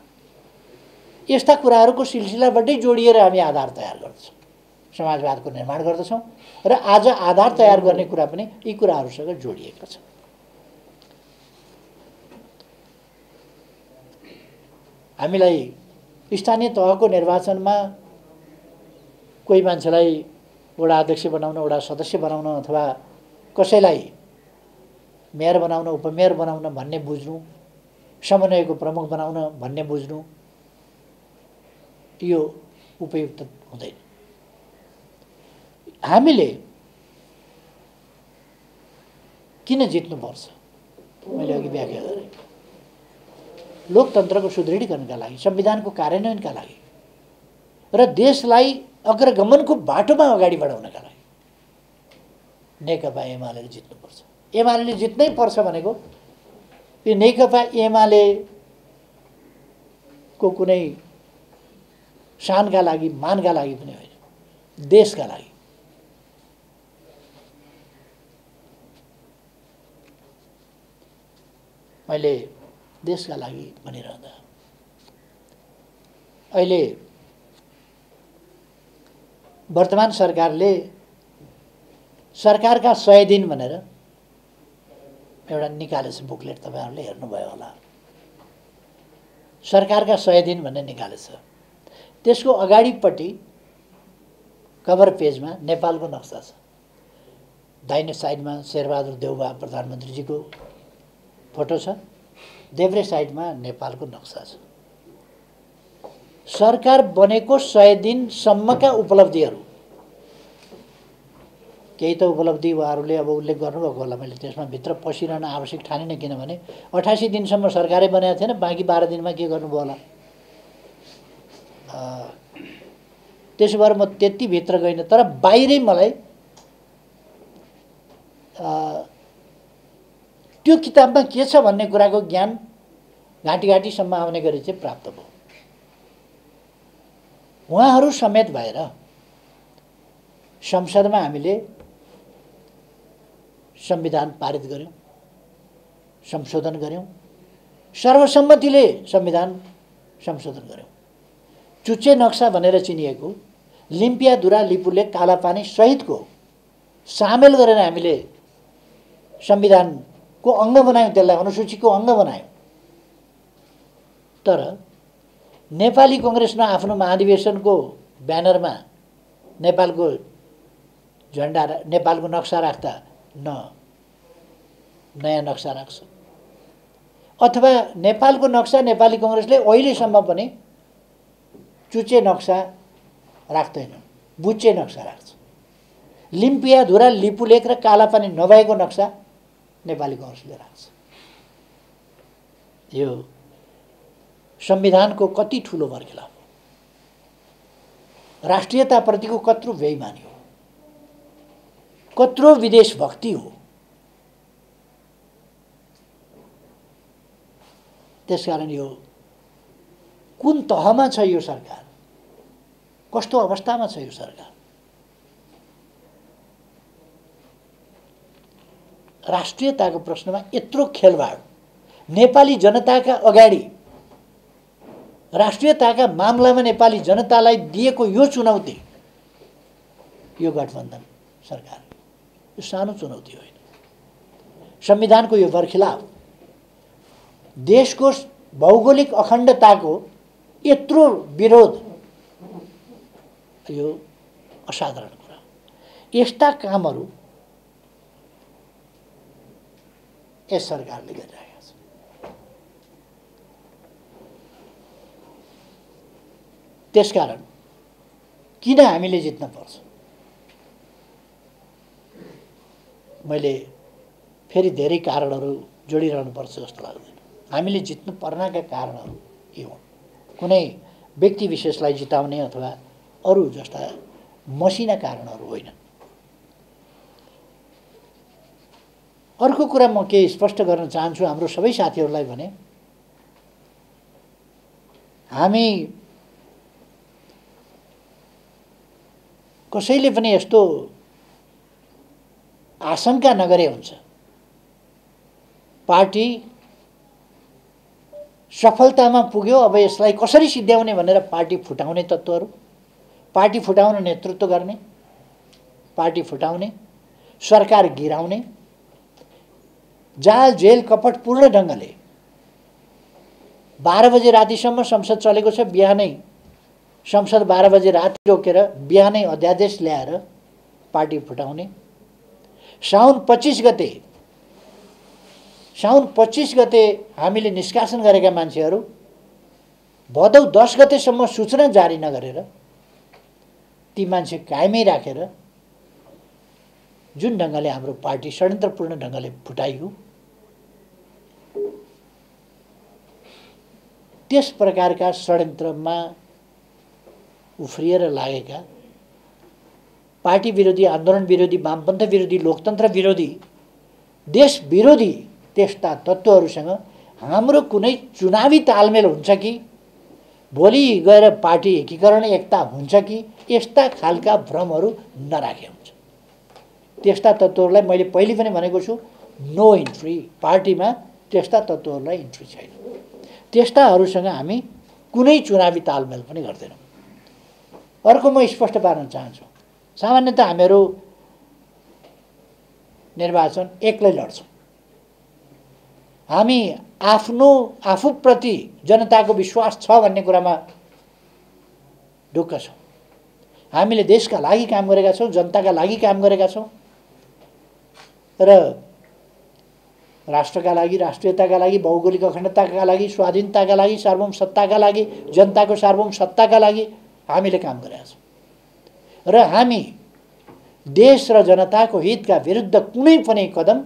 यस्ता कुराहरूको सिलसिलाबाटै जोडिएर हामी आधार तयार गर्दछौँ, समाजवादको निर्माण गर्दछौँ र आज आधार तयार गर्ने कुरा पनि यी कुराहरूसँग जोडिएको छ। हामीलाई स्थानीय तहको निर्वाचनमा कोही मान्छेलाई वडा अध्यक्ष बनाउन, वडा सदस्य बनाउन अथवा कसैलाई मेयर बनाउन, उपमेयर बनाउन भन्ने बुझ्नु, समन्वयको प्रमुख बनाउन भन्ने बुझ्नु यो उपयुक्त हुँदैन। हामीले किन जित्नुपर्छ? मैले अघि व्याख्या गरेँ, लोकतन्त्रको सुदृढीकरणका लागि, संविधानको कार्यान्वयनका लागि र देशलाई अग्रगमनको बाटोमा अगाडि बढाउनका लागि नेकपा एमाले जित्नुपर्छ। एमाले जित्नै पर्छ भनेको यो नेकपा एमालेको कुनै शानका लागि, मानका लागि पनि होइन, देशका लागि। मैले देशका लागि भनिरहँदा अहिले वर्तमान सरकारले सरकारका 100 दिन भनेर एउटा निकालेछ बुकलेट, तपाईहरुले हेर्नुभयो होला। सरकारका 100 दिन भन्ने निकालेछ। त्यसको अगाडिपट्टि कभर पेजमा नेपालको नक्सा छ, दाहिने साइडमा शेरबहादुर देउवा प्रधानमन्त्रीजीको फोटो छ, देब्रे साइडमा नेपालको नक्सा छ। सरकार बनेको 100 दिनसम्मका उपलब्धिहरू, केही त उपलब्धि उहाँहरूले अब उल्लेख गर्नुभएको होला, मैले त्यसमा भित्र पसिरहन आवश्यक ठानिनँ, किनभने 88 दिनसम्म सरकारै बनेको थिएन, बाँकी 12 दिनमा के गर्नुभयो होला। त्यसो भएर म त्यति भित्र गइनँ, तर बाहिरै मलाई त्यो किताबमा के छ भन्ने कुराको ज्ञान घाँटी-घाँटीसम्म आउने गरी चाहिँ प्राप्त भयो। उहाँहरू समेत भएर संसदमा हामीले संविधान पारित गर्यौं, संशोधन गर्यौं, सर्वसम्मतिले संविधान संशोधन गर्यौं। चुच्चे नक्सा भनेर चिनिएको लिम्पियाधुरा लिपुलेक कालापानी सहितको सामेल गरेर हामीले संविधानको अङ्ग बनायौं, त्यसलाई अनुसूचीको अङ्ग बनायौं। तर नेपाली कांग्रेसमा आफ्नो महाधिवेशनको ब्यानरमा नेपालको झण्डा, नेपालको नक्सा राख्दा न नयाँ नक्सा राख्छ, अथवा नेपालको नक्सा नेपाली कांग्रेसले अहिलेसम्म पनि चुच्चे नक्सा राख्दैन, बुच्चे नक्सा राख्छ। लिम्पियाधुरा लिपुलेक र कालापानी नभएको नक्सा नेपाली कांग्रेसले राख्छ। यो संविधानको कति ठुलो बर्खिलाप हो, राष्ट्रियताप्रतिको कत्रो बेइमानी हो, कत्रो विदेश भक्ति हो। त्यसकारण यो कुन तहमा छ यो सरकार, कस्तो अवस्थामा छ यो सरकार। राष्ट्रियताको प्रश्नमा यत्रो खेलवाड, नेपाली जनताका अगाडि राष्ट्रियताका मामलामा नेपाली जनतालाई दिएको यो चुनौती, यो गठबन्धन सरकार यो सानो चुनौती होइन। संविधानको यो बर्खिलाफ, देशको भौगोलिक अखण्डताको यत्रो विरोध, यो असाधारण कुरा। यस्ता कामहरू यस सरकारले गरिरहेका छ। त्यसकारण किन हामीले जित्न पर्छ? मैले फेरि धेरै कारणहरू जोडिरहनु पर्छ जस्तो लाग्दैन। हामीले जित्नु पर्नाका कारणहरू के हुन्? कुनै व्यक्ति विशेषलाई जिताउने अथवा अरू जस्ता मसिना कारणहरू होइनन्। अर्को कुरा म के स्पष्ट गर्न चाहन्छु हाम्रो सबै साथीहरूलाई भने, हामी कसैले पनि यस्तो आशंका नगरे हुन्छ पार्टी सफलतामा पुग्यो, अब यसलाई कसरी सिद्ध्याउने भनेर पार्टी फुटाउने तत्त्वहरू, पार्टी फुटाउन नेतृत्व गर्ने, पार्टी फुटाउने, सरकार गिराउने, जाल जेल कपटपूर्ण ढङ्गले 12 बजे रातिसम्म संसद चलेको छ, बिहानै संसद 12 बजे राति रोकेर बिहानै अध्यादेश ल्याएर पार्टी फुटाउने, साउन 25 गते हामीले निष्कासन गरेका मान्छेहरू भदौ 10 गतेसम्म सूचना जारी नगरेर ती मान्छे कायमै राखेर जुन ढङ्गले हाम्रो पार्टी षड्यन्त्रपूर्ण ढङ्गले फुटाइयो, त्यस प्रकारका षड्यन्त्रमा उफ्रिएर लागेका पार्टी विरोधी, आन्दोलन विरोधी, वामपन्थ विरोधी, लोकतन्त्र विरोधी, देश विरोधी त्यस्ता तत्त्वहरूसँग हाम्रो कुनै चुनावी तालमेल हुन्छ कि, भोलि गएर पार्टी एकीकरण एकता हुन्छ कि, यस्ता खालका भ्रमहरू नराखे हुन्छ। त्यस्ता तत्त्वहरूलाई मैले पहिले पनि भनेको छु, नो इन्ट्री। पार्टीमा त्यस्ता तत्त्वहरूलाई इन्ट्री छैन। त्यस्ताहरूसँग हामी कुनै चुनावी तालमेल पनि गर्दैनौँ। अर्को म स्पष्ट पार्न चाहन्छु, सामान्यतः हामीहरू निर्वाचन एक्लै लड्छौँ। हामी आफूप्रति जनताको विश्वास छ भन्ने कुरामा ढुक्क छौँ। हामीले देशका लागि काम गरेका छौँ, जनताका लागि काम गरेका छौँ र राष्ट्रका लागि, राष्ट्रियताका लागि, भौगोलिक अखण्डताका लागि, स्वाधीनताका लागि, सार्वभौम सत्ताका लागि, जनताको सार्वभौम सत्ताका लागि हामीले काम गरेका छौँ। र हामी देश र जनताको हितका विरुद्ध कुनै पनि कदम,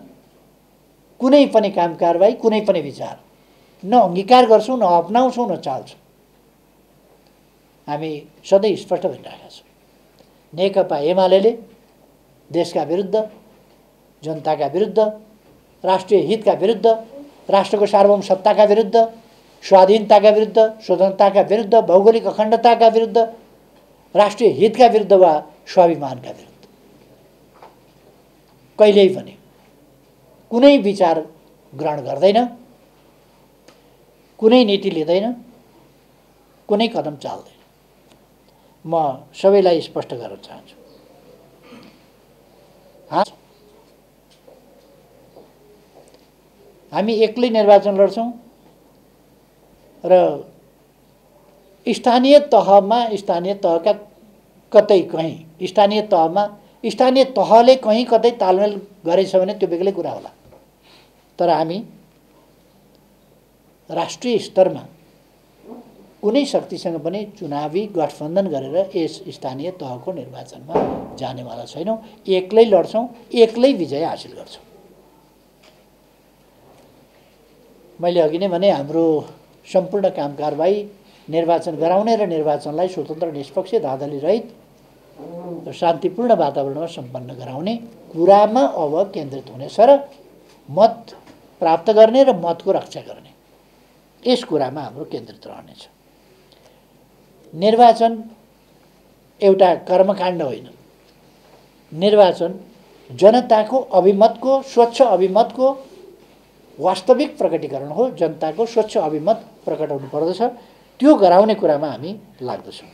कुनै पनि काम कारबाही, कुनै पनि विचार न अङ्गीकार गर्छौँ, न अपनाउँछौँ, न चाल्छौँ। हामी सधैँ स्पष्ट भनिरहेका छौँ, नेकपा एमाले देशका विरुद्ध, जनताका विरुद्ध, राष्ट्रिय हितका विरुद्ध, राष्ट्रको सार्वभौम सत्ताका विरुद्ध, स्वाधीनताका विरुद्ध, स्वतन्त्रताका विरुद्ध, भौगोलिक अखण्डताका विरुद्ध, राष्ट्रिय हितका विरुद्ध वा स्वाभिमानका विरुद्ध कहिल्यै पनि कुनै विचार ग्रहण गर्दैन, कुनै नीति लिँदैन, कुनै कदम चाल्दैन। म सबैलाई स्पष्ट गर्न चाहन्छु, हामी एक्लै निर्वाचन लड्छौँ र स्थानीय तहका कतै कहीँ स्थानीय तहले कहीँ कतै तालमेल गरेछ भने त्यो बेग्लै कुरा होला। तर हामी राष्ट्रिय स्तरमा कुनै शक्तिसँग पनि चुनावी गठबन्धन गरेर यस स्थानीय तहको निर्वाचनमा जानेवाला छैनौँ। एक्लै लड्छौँ, एक्लै विजय हासिल गर्छौँ। मैले अघि नै भने हाम्रो सम्पूर्ण काम कारबाही निर्वाचन गराउने र निर्वाचनलाई स्वतन्त्र, निष्पक्ष, धाँधली रहित र शान्तिपूर्ण वातावरणमा सम्पन्न गराउने कुरामा अब केन्द्रित हुनेछ र मत प्राप्त गर्ने र मतको रक्षा गर्ने, यस कुरामा हाम्रो केन्द्रित रहनेछ। निर्वाचन एउटा कर्मकाण्ड होइन। निर्वाचन जनताको अभिमतको, स्वच्छ अभिमतको वास्तविक प्रकटीकरण हो। जनताको स्वच्छ अभिमत प्रकट हुनुपर्दछ। त्यो गराउने कुरामा हामी लाग्दछौँ।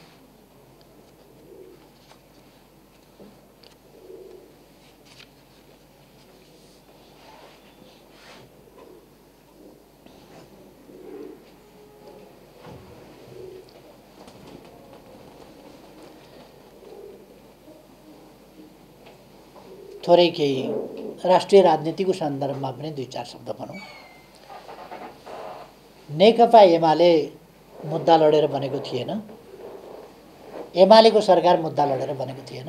थोरै केही राष्ट्रिय राजनीतिको सन्दर्भमा पनि 2-4 शब्द भनौँ। नेकपा एमाले मुद्दा लडेर बनेको थिएन। एमालेको सरकार मुद्दा लडेर बनेको थिएन।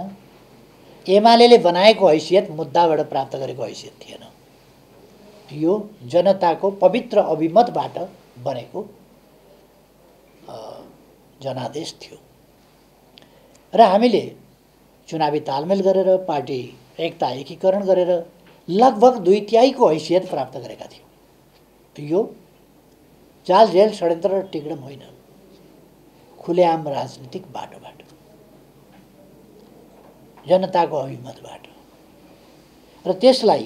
एमालेले बनाएको हैसियत मुद्दाबाट प्राप्त गरेको हैसियत थिएन। यो जनताको पवित्र अभिमतबाट बनेको जनादेश थियो र हामीले चुनावी तालमेल गरेर पार्टी एकता एकीकरण गरेर लगभग 2/3 को हैसियत प्राप्त गरेका थियौँ। यो जालझेल षड्यन्त्र र टिक्डम होइन, खुलेआम राजनीतिक बाटोबाट, जनताको अभिमतबाट। र त्यसलाई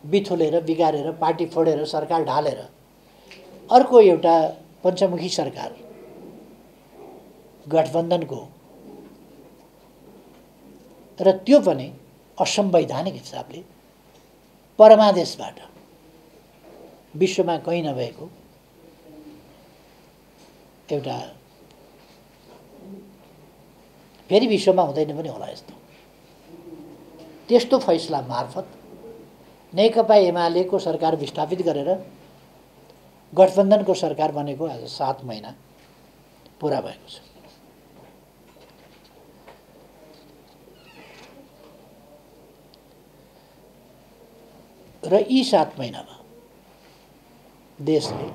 बिथोलेर, बिगारेर, पार्टी फोडेर, सरकार ढालेर अर्को एउटा पञ्चमुखी सरकार गठबन्धनको, र त्यो पनि असंवैधानिक हिसाबले परमादेशबाट, विश्वमा कहीँ नभएको एउटा, फेरि विश्वमा हुँदैन पनि होला यस्तो, त्यस्तो फैसला मार्फत नेकपा एमालेको सरकार विस्थापित गरेर गठबन्धनको सरकार बनेको आज 7 महिना पुरा भएको छ। र यी 7 महिनामा देशले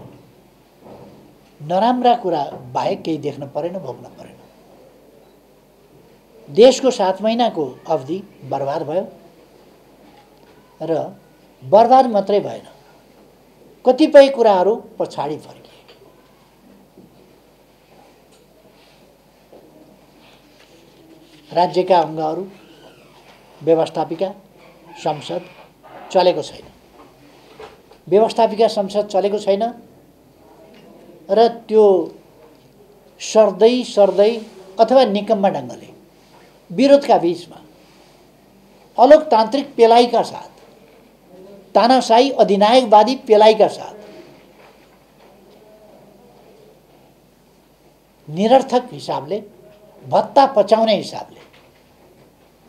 नराम्रा कुरा बाहेक केही देख्न परेन, भोग्न परेन। देशको 7 महिनाको अवधि बर्बाद भयो र बर्बाद मात्रै भएन, कतिपय कुराहरू पछाडि फर्किए। राज्यका अङ्गहरू, व्यवस्थापिका संसद चलेको छैन। व्यवस्थापिका संसद चलेको छैन र त्यो सर्दै अथवा निकम्मा ढङ्गले विरोधका बीचमा अलोकतान्त्रिक पेलाइका साथ, तानाशाही अधिनायकवादी पेलाइका साथ निरर्थक हिसाबले, भत्ता पचाउने हिसाबले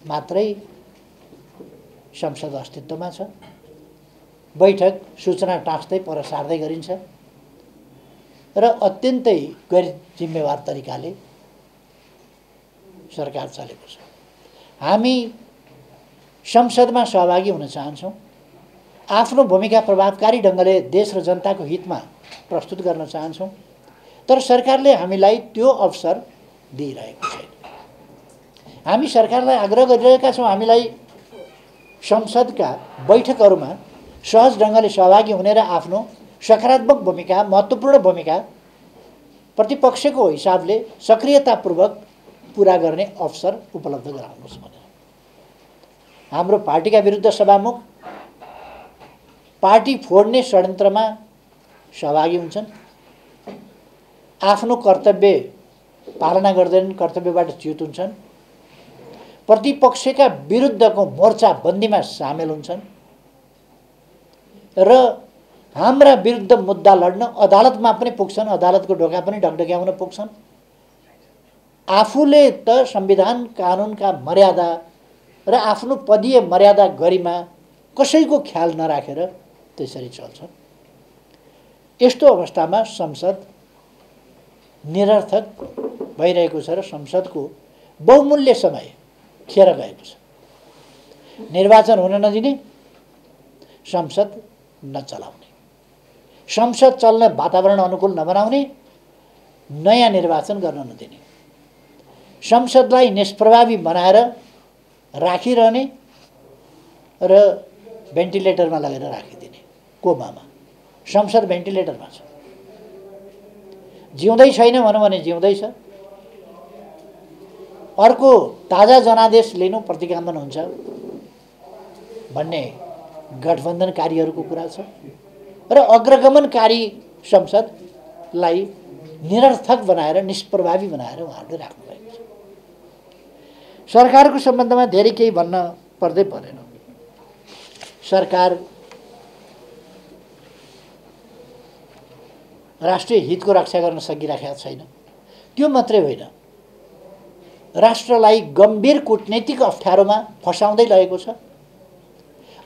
मात्रै संसद अस्तित्वमा छ। बैठक सूचना टाँस्दै पर सार्दै गरिन्छ र अत्यन्तै गैर जिम्मेवार तरिकाले सरकार चलेको छ। हामी संसदमा सहभागी हुन चाहन्छौँ, आफ्नो भूमिका प्रभावकारी ढङ्गले देश र जनताको हितमा प्रस्तुत गर्न चाहन्छौँ, तर सरकारले हामीलाई त्यो अवसर दिइरहेको छैन। हामी सरकारलाई आग्रह गरिरहेका छौँ, हामीलाई संसदका बैठकहरूमा सहज ढङ्गले सहभागी हुने र आफ्नो सकारात्मक भूमिका, महत्त्वपूर्ण भूमिका प्रतिपक्षको हिसाबले सक्रियतापूर्वक पुरा गर्ने अवसर उपलब्ध गराउनुहोस् भनेर। हाम्रो पार्टीका विरुद्ध सभामुख पार्टी फोड्ने षड्यन्त्रमा सहभागी हुन्छन्, आफ्नो कर्तव्य पालना गर्दैनन्, कर्तव्यबाट च्युत हुन्छन्, प्रतिपक्षका विरुद्धको मोर्चाबन्दीमा सामेल हुन्छन् र हाम्रा विरुद्ध मुद्दा लड्न अदालतमा पनि पुग्छन्, अदालतको ढोका पनि ढकढक्याउन पुग्छन्। आफूले त संविधान कानुनका मर्यादा र आफ्नो पदीय मर्यादा गरिमा कसैको ख्याल नराखेर त्यसरी चल्छन्। यस्तो अवस्थामा संसद निरर्थक भइरहेको छ र संसदको बहुमूल्य समय खेर गएको छ। निर्वाचन हुन नदिने, संसद नचलाउने, संसद चल्न वातावरण अनुकूल नबनाउने, नयाँ निर्वाचन गर्न नदिने, संसदलाई निष्प्रभावी बनाएर राखिरहने र भेन्टिलेटरमा लगेर राखिदिने। कोमामा संसद भेन्टिलेटरमा छ। जिउँदै छैन भनौँ भने जिउँदैछ। अर्को ताजा जनादेश लिनु प्रतिगामन हुन्छ भन्ने गठबन्धनकारीहरूको कुरा छ र अग्रगमनकारी संसदलाई निरर्थक बनाएर निष्प्रभावी बनाएर उहाँहरूले राख्नुभएको छ। सरकारको सम्बन्धमा धेरै केही भन्न पर्दै परेन। सरकार राष्ट्रिय हितको रक्षा गर्न सकिरहेको छैन। त्यो मात्रै होइन, राष्ट्रलाई गम्भीर कूटनीतिक अप्ठ्यारोमा फसाउँदै लगेको छ,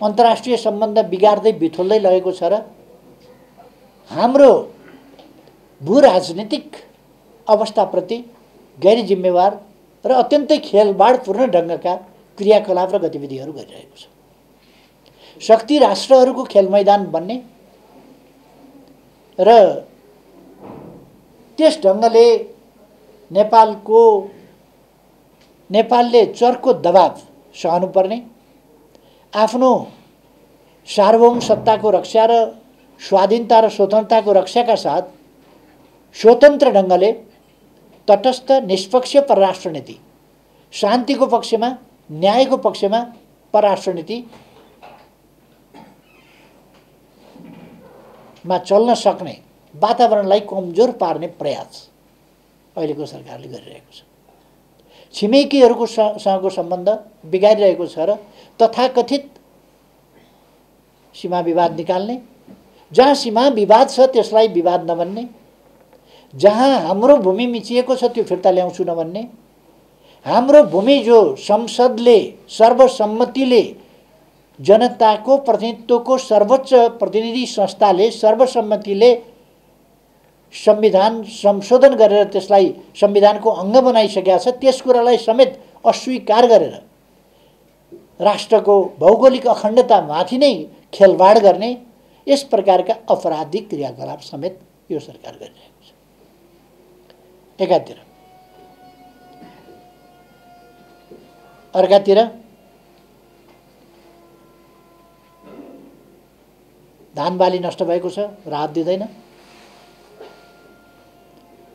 अन्तर्राष्ट्रिय सम्बन्ध बिगार्दै बिथोल्दै लगेको छ र हाम्रो भू राजनीतिक अवस्थाप्रति गैर जिम्मेवार र अत्यन्तै खेलबाडपूर्ण ढङ्गका क्रियाकलाप र गतिविधिहरू गरिरहेको छ। शक्ति राष्ट्रहरूको खेलमैदान बन्ने र त्यस ढङ्गले नेपालले चर्को दबाव सहनुपर्ने, आफ्नो सार्वभौम सत्ताको रक्षा र स्वाधीनता र स्वतन्त्रताको रक्षाका साथ स्वतन्त्र ढङ्गले तटस्थ निष्पक्ष परराष्ट्र नीति, शान्तिको पक्षमा न्यायको पक्षमा परराष्ट्र नीतिमा चल्न सक्ने वातावरणलाई कमजोर पार्ने प्रयास अहिलेको सरकारले गरिरहेको छ। छिमेकीहरूको सँगको सम्बन्ध बिगारिरहेको छ र तथाकथित सीमा विवाद निकाल्ने, जहाँ सीमा विवाद छ त्यसलाई विवाद नबन्ने, जहाँ हाम्रो भूमि मिचिएको छ त्यो फिर्ता ल्याउँछु नभन्ने, हाम्रो भूमि जो संसदले सर्वसम्मतिले जनताको प्रतिनिधित्वको सर्वोच्च प्रतिनिधि संस्थाले सर्वसम्मतिले संविधान संशोधन गरेर त्यसलाई संविधानको अङ्ग बनाइसकेका छ, त्यस कुरालाई समेत अस्वीकार गरेर राष्ट्रको भौगोलिक अखण्डतामाथि नै खेलवाड गर्ने यस प्रकारका अपराधिक क्रियाकलाप समेत यो सरकार गरिरहेको छ। एकातिर अर्कातिर धान बाली नष्ट भएको छ, राहत दिँदैन।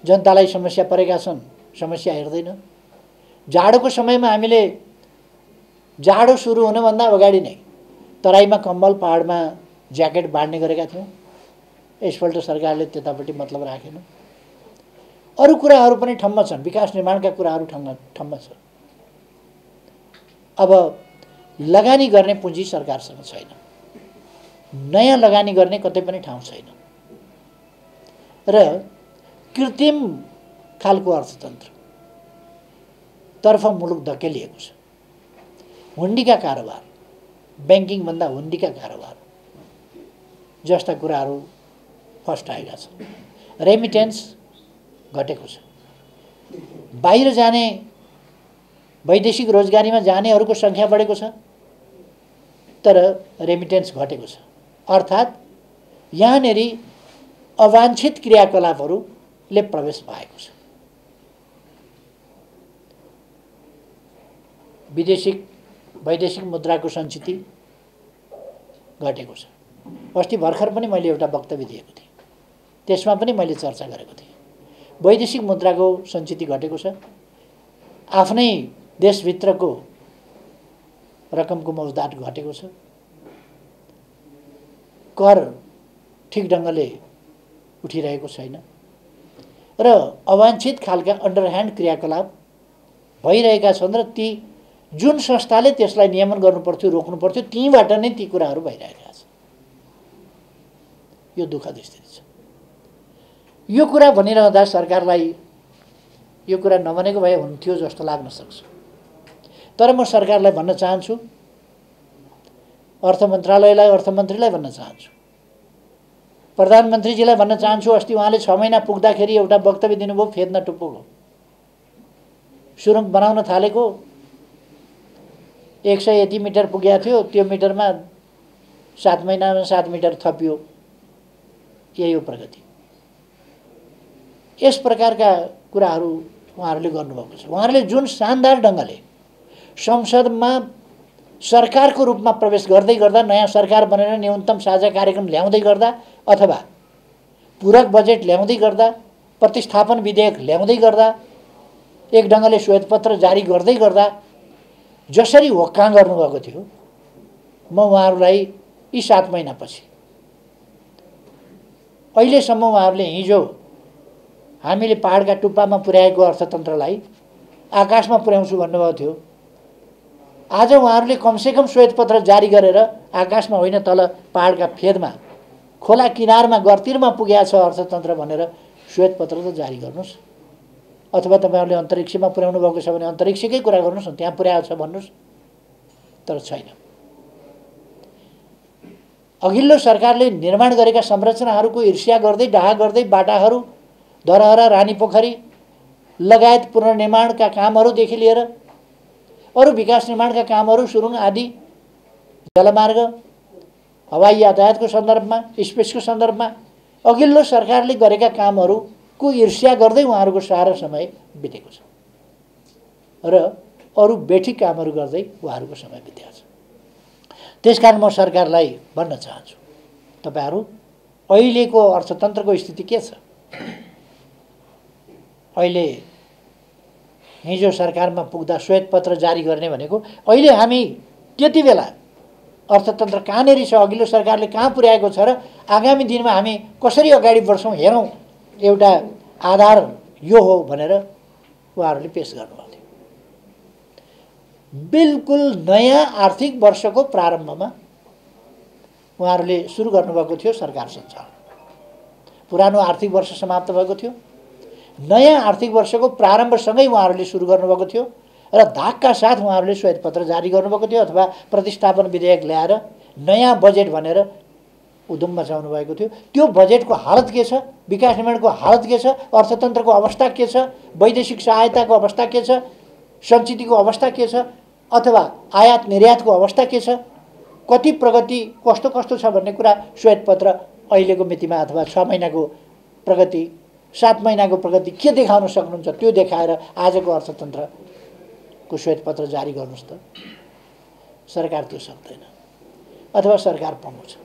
जनतालाई समस्या परेका छन्, समस्या हेर्दैन। जाडोको समयमा हामीले जाडो सुरु हुनुभन्दा अगाडि नै तराईमा कम्बल, पहाडमा ज्याकेट बाँड्ने गरेका थियौँ। यसपल्ट सरकारले त्यतापट्टि मतलब राखेन। अरू कुराहरू पनि ठम्म छन्, विकास निर्माणका कुराहरू ठम्म छन्। अब लगानी गर्ने पुँजी सरकारसँग छैन, नयाँ लगानी गर्ने कतै पनि ठाउँ छैन र कृत्रिम खालको अर्थतन्त्र तर्फ मुलुक धकेलिएको छ। हुन्डीका कारोबार, ब्याङ्किङभन्दा हुन्डीका कारोबार जस्ता कुराहरू फस्टाएका छन्। रेमिटेन्स घटेको छ। बाहिर जाने वैदेशिक रोजगारीमा जानेहरूको सङ्ख्या बढेको छ तर रेमिटेन्स घटेको छ। अर्थात् यहाँनेरि अवाञ्छित क्रियाकलापहरूले प्रवेश पाएको छ। वैदेशिक मुद्राको सञ्चिति घटेको छ। अस्ति भर्खर पनि मैले एउटा वक्तव्य दिएको थिएँ, त्यसमा पनि मैले चर्चा गरेको थिएँ। वैदेशिक मुद्राको सञ्चिति घटेको छ। आफ्नै देशभित्रको रकमको मौजदात घटेको छ। कर ठिक ढङ्गले उठिरहेको छैन र अवाञ्छित खालका अन्डरह्यान्ड क्रियाकलाप भइरहेका छन् र ती जुन संस्थाले त्यसलाई नियमन गर्नुपर्थ्यो, रोक्नुपर्थ्यो, तीबाट नै ती कुराहरू भइरहेका छन्। यो दुःखद स्थिति छ। यो कुरा भनिरहँदा सरकारलाई यो कुरा नभनेको भए हुन्थ्यो जस्तो लाग्न सक्छ। तर म सरकारलाई भन्न चाहन्छु, अर्थ मन्त्रालयलाई, अर्थमन्त्रीलाई भन्न चाहन्छु, प्रधानमन्त्रीजीलाई भन्न चाहन्छु। अस्ति उहाँले 6 महिना पुग्दाखेरि एउटा वक्तव्य दिनुभयो, फेद न टुप्पोको। सुरुङ बनाउन थालेको 100 यति मिटर पुगेको थियो, त्यो मिटरमा 7 महिनामा 7 मिटर थपियो। यही हो प्रगति। यस प्रकारका कुराहरू उहाँहरूले गर्नुभएको छ। उहाँहरूले जुन शानदार ढङ्गले संसदमा सरकारको रूपमा प्रवेश गर्दै गर्दा, नयाँ सरकार बनेर न्यूनतम साझा कार्यक्रम ल्याउँदै गर्दा अथवा पूरक बजेट ल्याउँदै गर्दा प्रतिस्थापन विधेयक ल्याउँदै गर्दा, एक ढङ्गले श्वेतपत्र जारी गर्दै गर्दा जसरी होक्का गर्नुभएको थियो, म उहाँहरूलाई यी 7 महिनापछि, अहिलेसम्म उहाँहरूले हिजो हामीले पहाडका टुप्पामा पुर्याएको अर्थतन्त्रलाई आकाशमा पुर्याउँछु भन्नुभएको थियो। आज उहाँहरूले कमसेकम श्वेतपत्र जारी गरेर आकाशमा होइन, तल पहाडका फेदमा, खोला किनारमा, गर्तिरमा पुगेको छ अर्थतन्त्र भनेर श्वेतपत्र त जारी गर्नुहोस्। अथवा तपाईँहरूले अन्तरिक्षमा पुर्याउनु भएको छ भने अन्तरिक्षकै कुरा गर्नुहोस् न, त्यहाँ पुर्याएको छ भन्नुहोस्। तर छैन। अघिल्लो सरकारले निर्माण गरेका संरचनाहरूको ईर्ष्या गर्दै, डाहा गर्दै बाटाहरू, धरहरा, रानी पोखरी लगायत पुनर्निर्माणका कामहरूदेखि लिएर अरू विकास निर्माणका कामहरू, सुरुङ आदि, जलमार्ग, हवाई यातायातको सन्दर्भमा, स्पेसको सन्दर्भमा अघिल्लो सरकारले गरेका कामहरूको ईर्ष्या गर्दै उहाँहरूको सारा समय बितेको छ र अरू बेठिक कामहरू गर्दै उहाँहरूको समय बितेको छ। त्यसकारण म सरकारलाई भन्न चाहन्छु, तपाईहरू अहिलेको अर्थतन्त्रको स्थिति के छ? अहिले हिजो सरकारमा पुग्दा श्वेतपत्र जारी गर्ने भनेको, अहिले हामी त्यति बेला अर्थतन्त्र कहाँनेरि छ, अघिल्लो सरकारले कहाँ पुर्याएको छ र आगामी दिनमा हामी कसरी अगाडि बढ्छौँ हेरौँ, एउटा आधार यो हो भनेर उहाँहरूले पेश गर्नुभएको थियो। बिल्कुल नयाँ आर्थिक वर्षको प्रारम्भमा उहाँहरूले सुरु गर्नुभएको थियो सरकार सञ्चालन। पुरानो आर्थिक वर्ष समाप्त भएको थियो, नयाँ आर्थिक वर्षको प्रारम्भसँगै उहाँहरूले सुरु गर्नुभएको थियो र धाकका साथ उहाँहरूले श्वेतपत्र जारी गर्नुभएको थियो अथवा प्रतिस्थापन विधेयक ल्याएर नयाँ बजेट भनेर उद्यम मचाउनु भएको थियो। त्यो बजेटको हालत के छ, विकास निर्माणको हालत के छ, अर्थतन्त्रको अवस्था के छ, वैदेशिक सहायताको अवस्था के छ, सञ्चितको अवस्था के छ, अथवा आयात निर्यातको अवस्था के छ, कति प्रगति कस्तो कस्तो छ भन्ने कुरा श्वेतपत्र अहिलेको मितिमा अथवा 6 महिनाको प्रगति, 7 महिनाको प्रगति के देखाउन सक्नुहुन्छ त्यो देखाएर आजको अर्थतन्त्रको श्वेतपत्र जारी गर्नुहोस् त। सरकार त्यो सक्दैन अथवा सरकार पहुँच।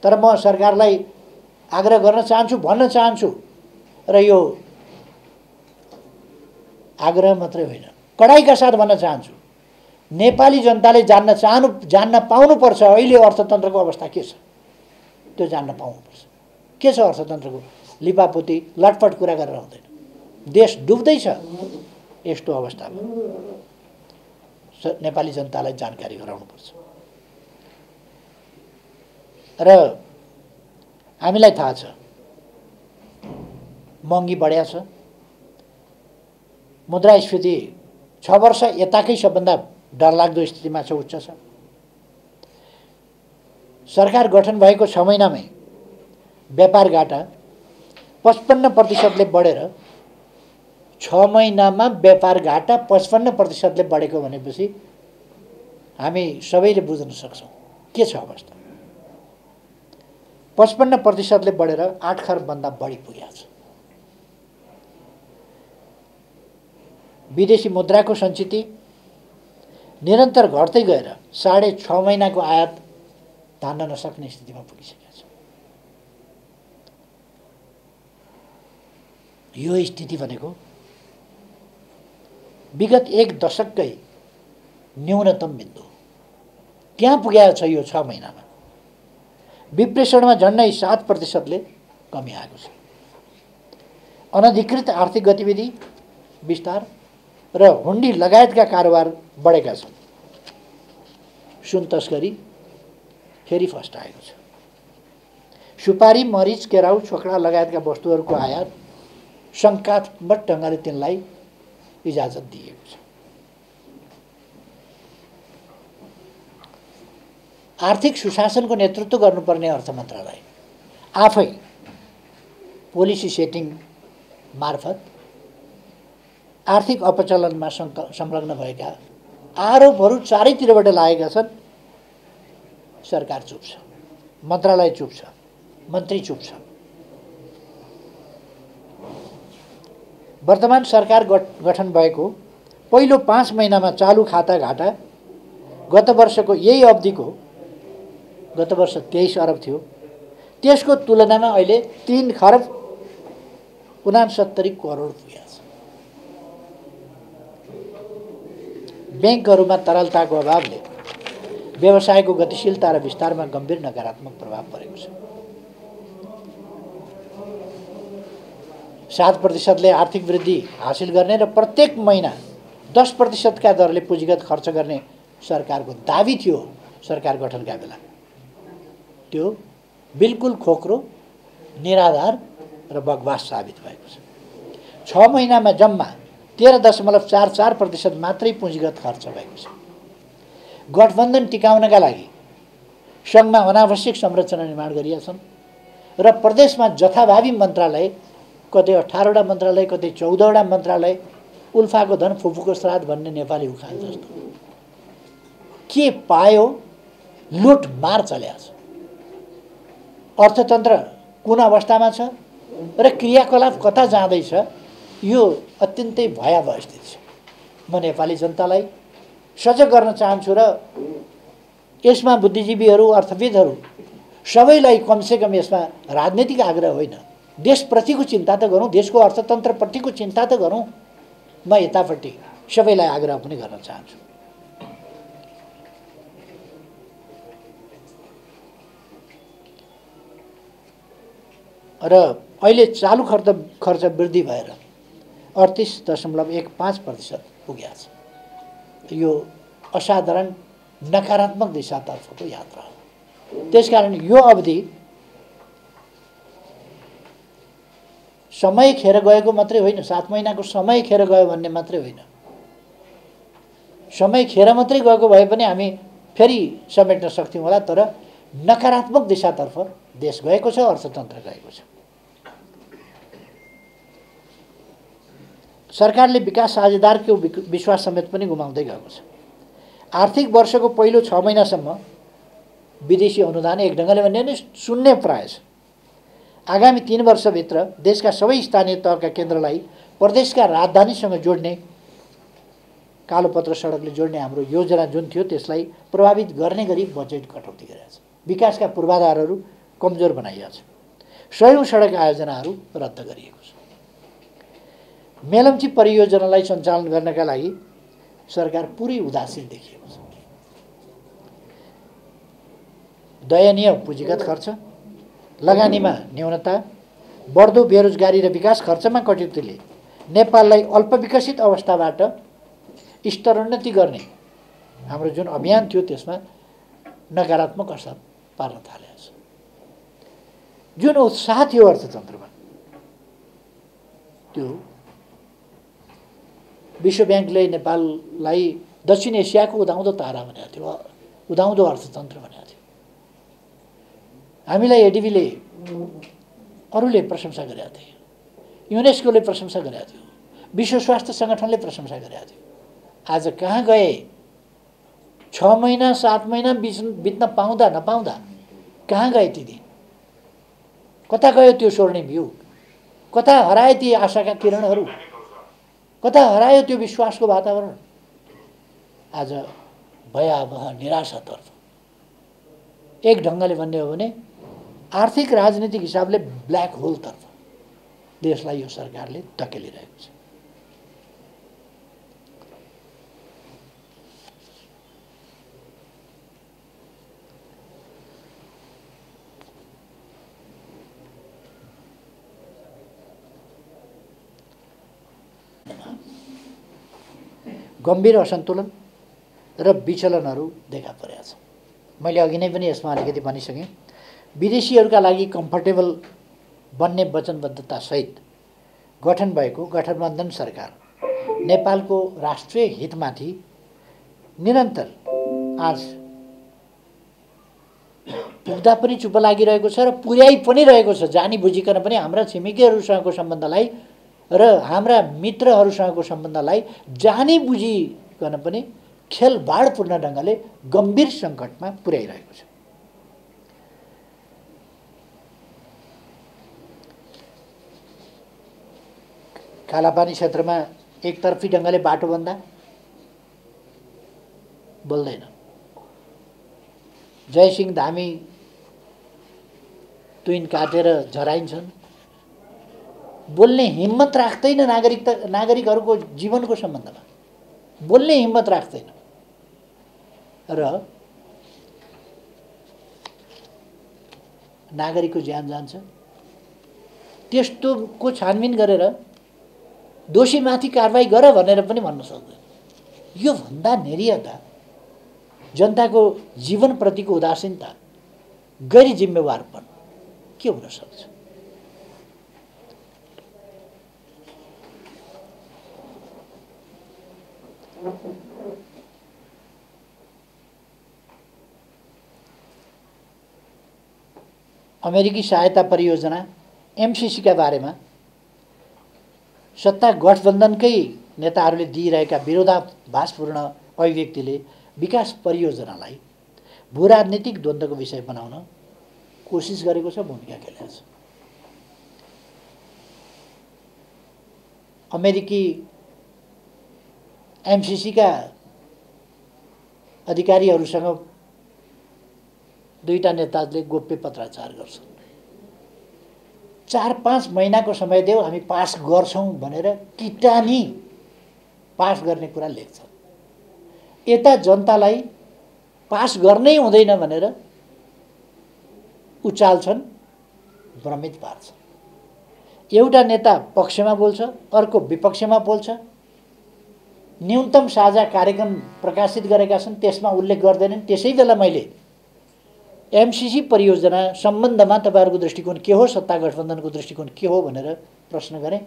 तर म सरकारलाई आग्रह गर्न चाहन्छु, भन्न चाहन्छु र यो आग्रह मात्रै होइन, कडाइका साथ भन्न चाहन्छु, नेपाली जनताले जान्न पाउनुपर्छ अहिले अर्थतन्त्रको अवस्था के छ, त्यो जान्न पाउनुपर्छ। के छ अर्थतन्त्रको? लिपापोती लटपट कुरा गरेर हुँदैन। देश डुब्दैछ। यस्तो अवस्थामा नेपाली जनतालाई जानकारी गराउनुपर्छ। र हामीलाई थाहा छ महँगी बढ्या छ, मुद्रास्फीति 6 वर्ष यताकै सबभन्दा डरलाग्दो स्थितिमा छ, उच्च छ। सरकार गठन भएको 6 महिनामै व्यापार घाटा 55% बढेर 6 महिनामा व्यापार घाटा 55% बढेको भनेपछि हामी सबैले बुझ्न सक्छौँ के छ अवस्था। 55% बढेर 8 खरबभन्दा बढी पुगेको छ। विदेशी मुद्राको सञ्चिति निरन्तर घट्दै गएर 6.5 महिनाको आयात धान्न नसक्ने स्थितिमा पुगिसकेको छ। यो स्थिति भनेको विगत 1 दशककै न्यूनतम बिन्दु त्यहाँ पुगेको छ। यो 6 महिनामा विप्रेषणमा झन्डै 7% कमी आएको छ। अनधिकृत आर्थिक गतिविधि विस्तार र हुन्डी लगायतका कारोबार बढेका छन्। सुन तस्करी फेरि फस्टाएको छ। सुपारी, मरिच, केराउ, छोकडा लगायतका वस्तुहरूको आयात शङ्कात्मक ढङ्गले तिनलाई इजाजत दिएको छ। आर्थिक सुशासनको नेतृत्व गर्नुपर्ने अर्थ मन्त्रालय आफै पोलिसी सेटिङ मार्फत आर्थिक अपचलनमा संलग्न भएका आरोपहरू चारैतिरबाट लागेका छन्। सरकार चुप छ, मन्त्रालय चुप छ, मन्त्री चुप छ। वर्तमान सरकार गठन भएको पहिलो 5 महिनामा चालु खाता घाटा गत वर्षको यही अवधिको, गत वर्ष 23 अरब थियो, त्यसको तुलनामा अहिले 3 खरब 69 करोड पुगेको छ। ब्याङ्कहरूमा तरलताको अभावले व्यवसायको गतिशीलता र विस्तारमा गम्भीर नकारात्मक प्रभाव परेको छ। 7% आर्थिक वृद्धि हासिल गर्ने र प्रत्येक महिना 10% का दरले पुँजीगत खर्च गर्ने सरकारको दाबी थियो सरकार गठनका बेला। त्यो बिल्कुल खोक्रो, निराधार र बकवास साबित भएको छ। 6 महिनामा जम्मा 13.44% मात्रै पुँजीगत खर्च भएको छ। गठबन्धन टिकाउनका लागि सङ्घमा अनावश्यक संरचना निर्माण गरिएका छन् र प्रदेशमा जथाभावी मन्त्रालय, कतै 18वटा मन्त्रालय, कतै 14वटा मन्त्रालय, उल्फाको धन फुपूको श्राद्ध भन्ने नेपाली उखान जस्तो के पायो लुटमार चलेको छ। अर्थतन्त्र कुन अवस्थामा छ र क्रियाकलाप कता जाँदैछ, यो अत्यन्तै भयावह स्थिति छ। म नेपाली जनतालाई सजग गर्न चाहन्छु र यसमा बुद्धिजीवीहरू, अर्थविदहरू सबैलाई कमसेकम यसमा राजनीतिक आग्रह होइन, देशप्रतिको चिन्ता त गरौँ, देशको अर्थतन्त्रप्रतिको चिन्ता त गरौँ। म यतापट्टि सबैलाई आग्रह पनि गर्न चाहन्छु। र अहिले चालु खर्च वृद्धि भएर 38.15% पुगेको छ। यो असाधारण नकारात्मक दिशातर्फको यात्रा हो। त्यसकारण यो अवधि समय खेर गएको मात्रै होइन, 7 महिनाको समय खेर गयो भन्ने मात्रै होइन। समय खेर मात्रै गएको भए पनि हामी फेरि समेट्न सक्थ्यौँ होला, तर नकारात्मक दिशातर्फ देश गएको छ, अर्थतन्त्र गएको छ। सरकारले विकास साझेदारको विश्वास समेत पनि गुमाउँदै गएको छ। आर्थिक वर्षको पहिलो 6 महिनासम्म विदेशी अनुदान एक ढङ्गले भन्ने नै शून्य प्राय छ। आगामी 3 वर्षभित्र देशका सबै स्थानीय तहका केन्द्रलाई प्रदेशका राजधानीसँग जोड्ने, कालोपत्र सडकले जोड्ने हाम्रो योजना जुन थियो त्यसलाई प्रभावित गर्ने गरी बजेट कटौती गरिएको छ। विकासका पूर्वाधारहरू कमजोर बनाइएको छ। 100औं सडक आयोजनाहरू रद्द गरिएको छ। मेलम्ची परियोजनालाई सञ्चालन गर्नका लागि सरकार पुरै उदासीन देखिएको छ। दयनीय पुँजीगत खर्च, लगानीमा न्यूनता, बढ्दो बेरोजगारी र विकास खर्चमा कटौतीले नेपाललाई अल्पविकसित अवस्थाबाट स्तरोन्नति गर्ने हाम्रो जुन अभियान थियो त्यसमा नकारात्मक असर पार्न थालेको छ। जुन उत्साह थियो अर्थतन्त्रमा, त्यो विश्व ब्याङ्कले नेपाललाई दक्षिण एसियाको उदाउँदो तारा भनेको थियो, उदाउँदो अर्थतन्त्र भनेको थियो। हामीलाई एडिबीले, अरूले प्रशंसा गरेका थिए, युनेस्कोले प्रशंसा गरेका थियो, विश्व स्वास्थ्य सङ्गठनले प्रशंसा गरेका थियो। आज कहाँ गए? 6 महिना 7 महिना बित्न पाउँदा नपाउँदा कहाँ गए ती दिन? कता गयो त्यो स्वर्णिम युग? कता हराए ती आशाका किरणहरू? कता हरायो त्यो विश्वासको वातावरण? आज भयावह निराशातर्फ, एक ढङ्गले भन्ने हो भने आर्थिक राजनीतिक हिसाबले ब्ल्याक होलतर्फ देशलाई यो सरकारले धकेलिरहेको छ। गम्भीर असन्तुलन र विचलनहरू देखा परेका छ। मैले अघि नै पनि यसमा अलिकति भनिसकेँ। विदेशीहरूका लागि कम्फर्टेबल बन्ने वचनबद्धतासहित गठन भएको गठबन्धन सरकार नेपालको राष्ट्रिय हितमाथि निरन्तर आज पुग्दा पनि चुप लागिरहेको छ र पुर्याइ पनि रहेको छ। जानी बुझिकन पनि हाम्रा छिमेकीहरूसँगको सम्बन्धलाई र हाम्रा मित्रहरूसँगको सम्बन्धलाई जानी बुझिकन पनि खेलबाडपूर्ण ढङ्गले गम्भीर सङ्कटमा पुर्याइरहेको छ। कालापानी क्षेत्रमा एकतर्फी ढङ्गले बाटो बन्दा बोल्दैन। जयसिंह धामी तुइन काटेर झराइन्छन्। बोल्ने हिम्मत राख्दैन नागरिकहरूको जीवनको सम्बन्धमा बोल्ने हिम्मत राख्दैन र नागरिकको ज्यान जान्छ। त्यस्तोको छानबिन गरेर दोषीमाथि कारबाही गर भनेर पनि भन्न सक्दैन। यो भन्दा निरीहता, जनताको जीवनप्रतिको उदासीनता, गैर जिम्मेवारपन के हुन सक्छ? अमेरिकी सहायता परियोजना एमसीसी का बारेमा सत्ता गठबन्धनकै नेताहरूले दिइरहेका विरोधाभासपूर्ण अभिव्यक्तिले विकास परियोजनालाई भूराजनीतिक द्वन्द्वको विषय बनाउन कोसिस गरेको छ, भूमिका खेलेको छ। अमेरिकी एमसीसी का अधिकारीहरूसँग दुईटा नेताले गोप्य पत्राचार गर्छन्। 4-5 महिनाको समय देऊ, हामी पास गर्छौं भनेर किटानी पास गर्ने कुरा लेख्छन्। यता जनतालाई पास गर्नै हुँदैन भनेर उचाल्छन्, भ्रमित पार्छन्। एउटा नेता पक्षमा बोल्छ, अर्को विपक्षमा बोल्छ। न्यूनतम साझा कार्यक्रम प्रकाशित गरेका छन्, त्यसमा उल्लेख गर्दैनन्। त्यसै बेला मैले एमसीसी परियोजना सम्बन्धमा तपाईहरुको दृष्टिकोण के हो, सत्ता गठबन्धनको दृष्टिकोण के हो भनेर प्रश्न गरे।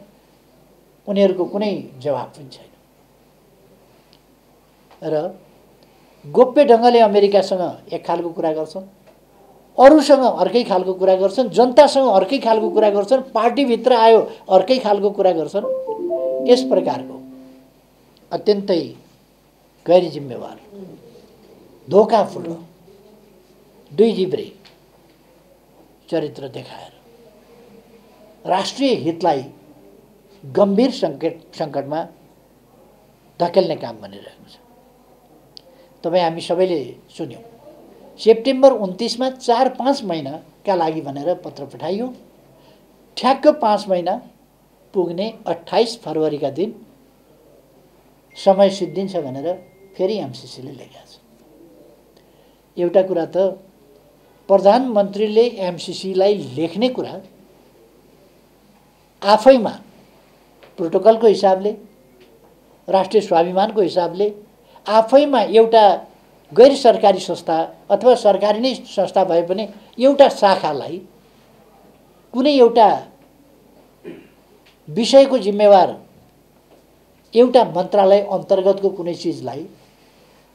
उनीहरूको कुनै जवाफ पनि छैन र गोप्य ढंगले अमेरिकासँग एक खालको कुरा गर्छन्, अरूसँग अर्कै खालको कुरा गर्छन्, जनतासँग अर्कै खालको कुरा गर्छन्, पार्टीभित्र आयो अर्कै खालको कुरा गर्छन्। यस प्रकारको अत्यन्तै गैर जिम्मेवार, धोकाफूर्ण, दुई जिब्रे चरित्र देखाएर राष्ट्रिय हितलाई गम्भीर संकटमा धकेल्ने काम बनिरहेको छ। तपाई हामी सबैले सुन्यौं, सेप्टेम्बर 29 मा 4-5 महिनाका लागि भनेर पत्र पठाइयो। ठ्याक्क 5 महिना पुग्ने 28 फरवरीका दिन समय सिद्धिन्छ भनेर फेरि एमसीसीले लेखेको छ। एउटा कुरा त प्रधानमन्त्रीले एमसीसीलाई लेख्ने कुरा आफैमा प्रोटोकलको हिसाबले, राष्ट्रिय स्वाभिमानको हिसाबले आफैमा एउटा गैर सरकारी संस्था अथवा सरकारी नै संस्था भए पनि एउटा शाखालाई, कुनै एउटा विषयको जिम्मेवार एउटा मन्त्रालय अन्तर्गतको कुनै चीजलाई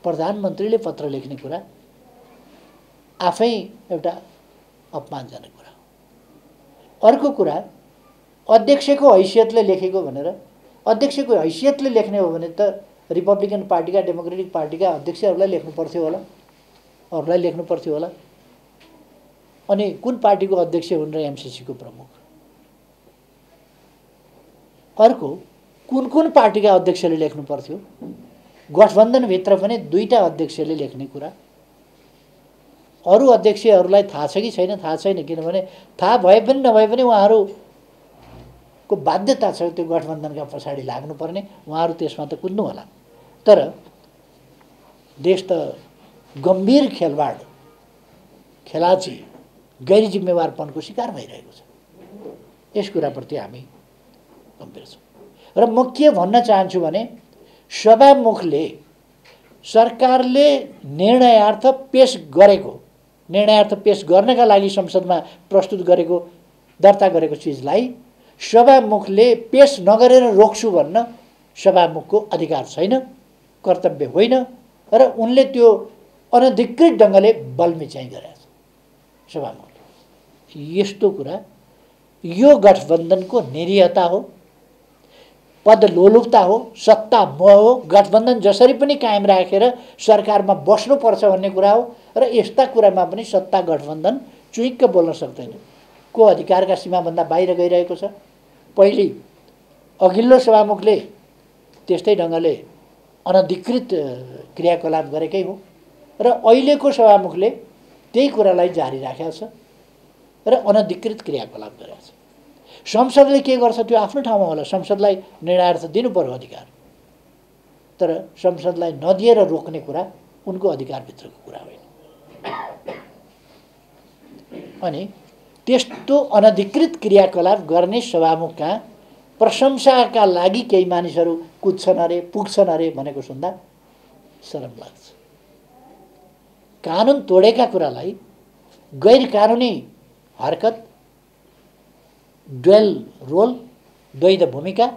प्रधानमन्त्रीले पत्र लेख्ने कुरा आफै एउटा अपमानजनक कुरा हो। अर्को कुरा, अध्यक्षको हैसियतले लेखेको भनेर, अध्यक्षको हैसियतले लेख्ने हो भने त रिपब्लिकन पार्टीका, डेमोक्रेटिक पार्टीका अध्यक्षहरूलाई लेख्नु पर्थ्यो होला, अरूलाई लेख्नु पर्थ्यो होला। अनि कुन पार्टीको अध्यक्ष हुन् र एमसीसी को प्रमुख? अर्को, कुन पार्टीका अध्यक्षले लेख्नु पर्थ्यो? गठबन्धनभित्र पनि दुईटा अध्यक्षले लेख्ने कुरा। अरू अध्यक्षहरूलाई थाहा छ कि छैन थाहा छैन, किनभने थाहा भए पनि नभए पनि उहाँहरूको बाध्यता छ त्यो गठबन्धनका पछाडि लाग्नुपर्ने, उहाँहरू त्यसमा त कुद्नु होला। तर देश त गम्भीर खेलवाड, खेलाची, गैर जिम्मेवारपनको शिकार भइरहेको छ। यस कुराप्रति हामी गम्भीर छौँ। र म के भन्न चाहन्छु भने, सभामुखले सरकारले निर्णयार्थ पेश गर्नका लागि संसदमा प्रस्तुत गरेको, दर्ता गरेको चिजलाई सभामुखले पेश नगरेर रोक्छु भन्न सभामुखको अधिकार छैन, कर्तव्य होइन र उनले त्यो अनधिकृत ढंगले बलमिचाइ गरेका छन् सभामुखले। यस्तो कुरा यो गठबन्धनको निरीहता हो, पदलोलुपता हो, सत्ता मोह हो। गठबन्धन जसरी पनि कायम राखेर सरकारमा बस्नुपर्छ भन्ने कुरा हो र यस्ता कुरामा पनि सत्ता गठबन्धन चुइक्क बोल्न सक्दैन। को अधिकारका सीमाभन्दा बाहिर गइरहेको छ। पहिले अघिल्लो सभामुखले त्यस्तै ढंगले अनधिकृत क्रियाकलाप गरेकै हो र अहिलेको सभामुखले त्यही कुरालाई जारी राखेको छ र अनधिकृत क्रियाकलाप गरेको छ। संसदले के गर्छ त्यो आफ्नो ठाउँमा होला, संसदलाई निर्णय त दिनु पर्यो अधिकार, तर संसदलाई नदिएर रोक्ने कुरा उनको अधिकारभित्रको कुरा होइन। अनि त्यस्तो अनधिकृत क्रियाकलाप गर्ने सभामुखका प्रशंसाका लागि केही मानिसहरू कुद्छन् अरे पुग्छन् अरे भनेको सुन्दा शरम लाग्छ। कानुन तोडेका कुरालाई गैर कानुनी हरकत, ड्वेल रोल, द्वैध भूमिका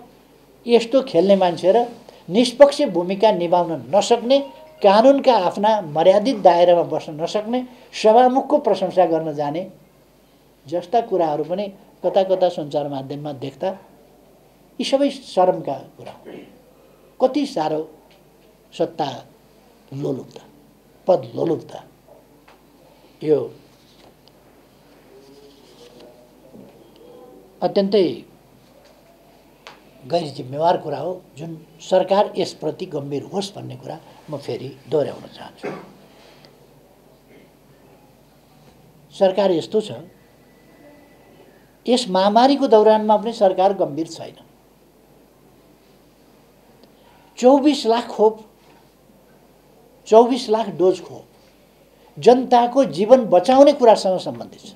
यस्तो खेल्ने मान्छे र निष्पक्ष भूमिका निभाउन नसक्ने, कानुनका आफ्ना मर्यादित दायरामा बस्न नसक्ने सभामुखको प्रशंसा गर्न जाने जस्ता कुराहरू पनि कता कता सञ्चार माध्यममा देख्दा यी सबै शरमका कुरा हुन्। कति साह्रो सत्ता लोलुप्ता, पद लोलुप्ता, यो अत्यन्तै गैर जिम्मेवार कुरा हो, जुन सरकार यसप्रति गम्भीर होस् भन्ने कुरा म फेरि दोहोऱ्याउन चाहन्छु। सरकार यस्तो छ, यस महामारीको दौरानमा पनि सरकार गम्भीर छैन। 24 लाख खोप, 24 लाख डोज खोप जनताको जीवन बचाउने कुरासँग सम्बन्धित छ।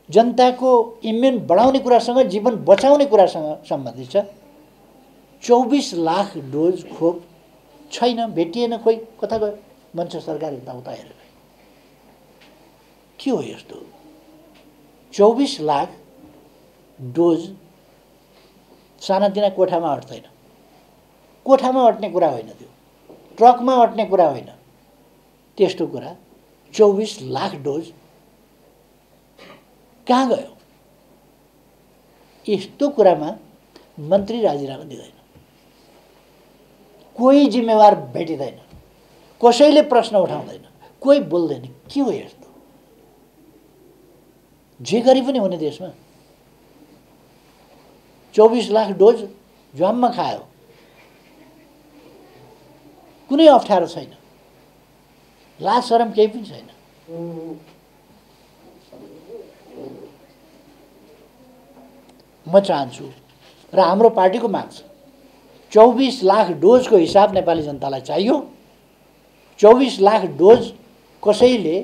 जनताको इम्युन बढाउने कुरासँग, जीवन बचाउने कुरासँग सम्बन्धित छ। 24 लाख डोज खोप छैन, भेटिएन, खोइ कता गयो भन्छ सरकार यताउता हेरेर। के हो यस्तो? 24 लाख डोज सानातिना कोठामा अट्दैन, कोठामा अट्ने कुरा होइन, त्यो ट्रकमा अट्ने कुरा होइन। त्यस्तो कुरा 24 लाख डोज कहाँ गयो? यस्तो कुरामा मन्त्री राजीनामा दिँदैन, कोही जिम्मेवार भेटिँदैन, कसैले प्रश्न उठाउँदैन, कोही बोल्दैन। के हो यस्तो? जे गरी पनि हुने देशमा 24 लाख डोज झ्वाममा खायो, कुनै अप्ठ्यारो छैन, लाज शरम केही पनि छैन। म चाहन्छु र हाम्रो पार्टीको माग छ, 24 लाख डोजको हिसाब नेपाली जनतालाई चाहियो। 24 लाख डोज कसैले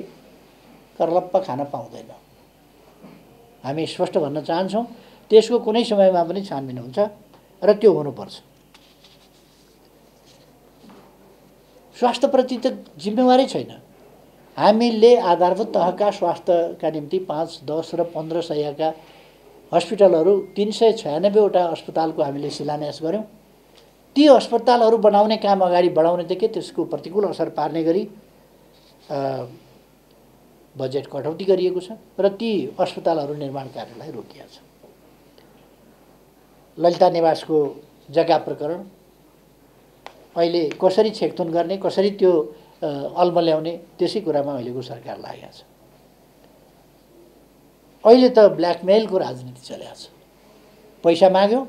करलप्प खान पाउँदैन। हामी स्पष्ट भन्न चाहन्छौँ, त्यसको कुनै समयमा पनि छानबिन हुन्छ र त्यो हुनुपर्छ। स्वास्थ्यप्रति त जिम्मेवारी छैन। हामीले आधारभूत तहका स्वास्थ्यका निम्ति 5, 10 र 15 सयका हस्पिटलहरू 396वटा अस्पतालको हामीले शिलान्यास गऱ्यौँ। ती अस्पतालहरू बनाउने काम अगाडि बढाउनेदेखि त्यसको प्रतिकूल असर पार्ने गरी बजेट कटौती गरिएको छ र ती अस्पतालहरू निर्माण कार्यलाई रोकिएको छ। ललिता निवासको जग्गा प्रकरण अहिले कसरी छेकथुन गर्ने, कसरी त्यो अल्मल्याउने, त्यसै कुरामा अहिलेको सरकार लागेको छ। अहिले त ब्ल्याकमेलको राजनीति चलेको छ। पैसा माग्यो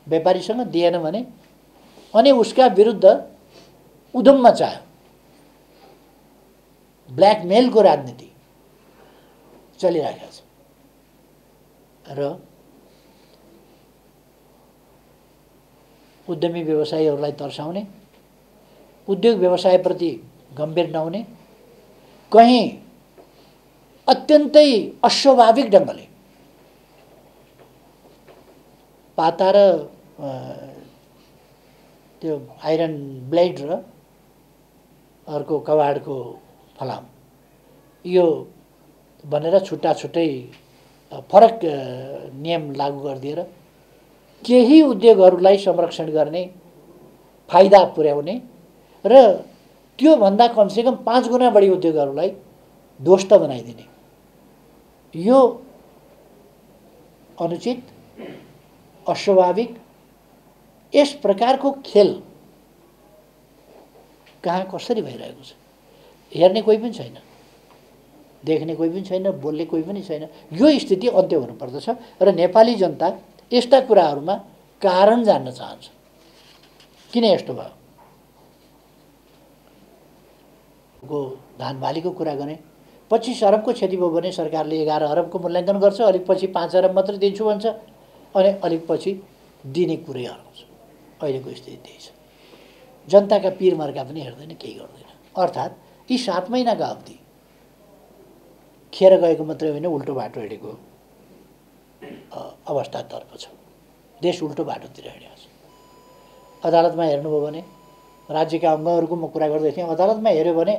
व्यापारीसँग, दिएन भने अनि उसका विरुद्ध उद्यम मचायो। ब्ल्याकमेलको राजनीति चलिरहेको छ र उद्यमी व्यवसायीहरूलाई तर्साउने, उद्योग व्यवसायप्रति गम्भीर नहुने, कहीँ अत्यन्तै अस्वाभाविक ढङ्गले पाता र त्यो आइरन ब्लेड र अर्को कबाडको फलाम यो भनेर छुट्टा छुट्टै फरक नियम लागू गरिदिएर केही उद्योगहरूलाई संरक्षण गर्ने, फाइदा पुर्याउने र त्योभन्दा कमसेकम 5 गुणा बढी उद्योगहरूलाई ध्वस्त बनाइदिने, यो अनुचित, अस्वाभाविक, यस प्रकारको खेल कहाँ कसरी भइरहेको छ हेर्ने कोही पनि छैन, देख्ने कोही पनि छैन, बोल्ने कोही पनि छैन। यो स्थिति अन्त्य हुनुपर्दछ र नेपाली जनता यस्ता कुराहरूमा कारण जान्न चाहन्छ। किन यस्तो भयो? धान बालीको कुरा गरेँ, 25 अरबको क्षति भयो भने सरकारले 11 अरबको मूल्याङ्कन गर्छ, अलिक पछि 5 अरब मात्रै दिन्छु भन्छ, अनि अलिक पछि दिने कुरै हराउँछ। अहिलेको स्थिति त्यही छ। जनताका पिरमर्का पनि हेर्दैन, केही गर्दैन। अर्थात् यी 7 महिनाको अवधि खेर गएको मात्रै होइन, उल्टो बाटो हिँडेको अवस्थातर्फ छ। देश उल्टो बाटोतिर हिँडेको छ। अदालतमा हेर्नुभयो भने राज्यका अङ्गहरूको म कुरा गर्दै थिएँ, अदालतमा हेऱ्यो भने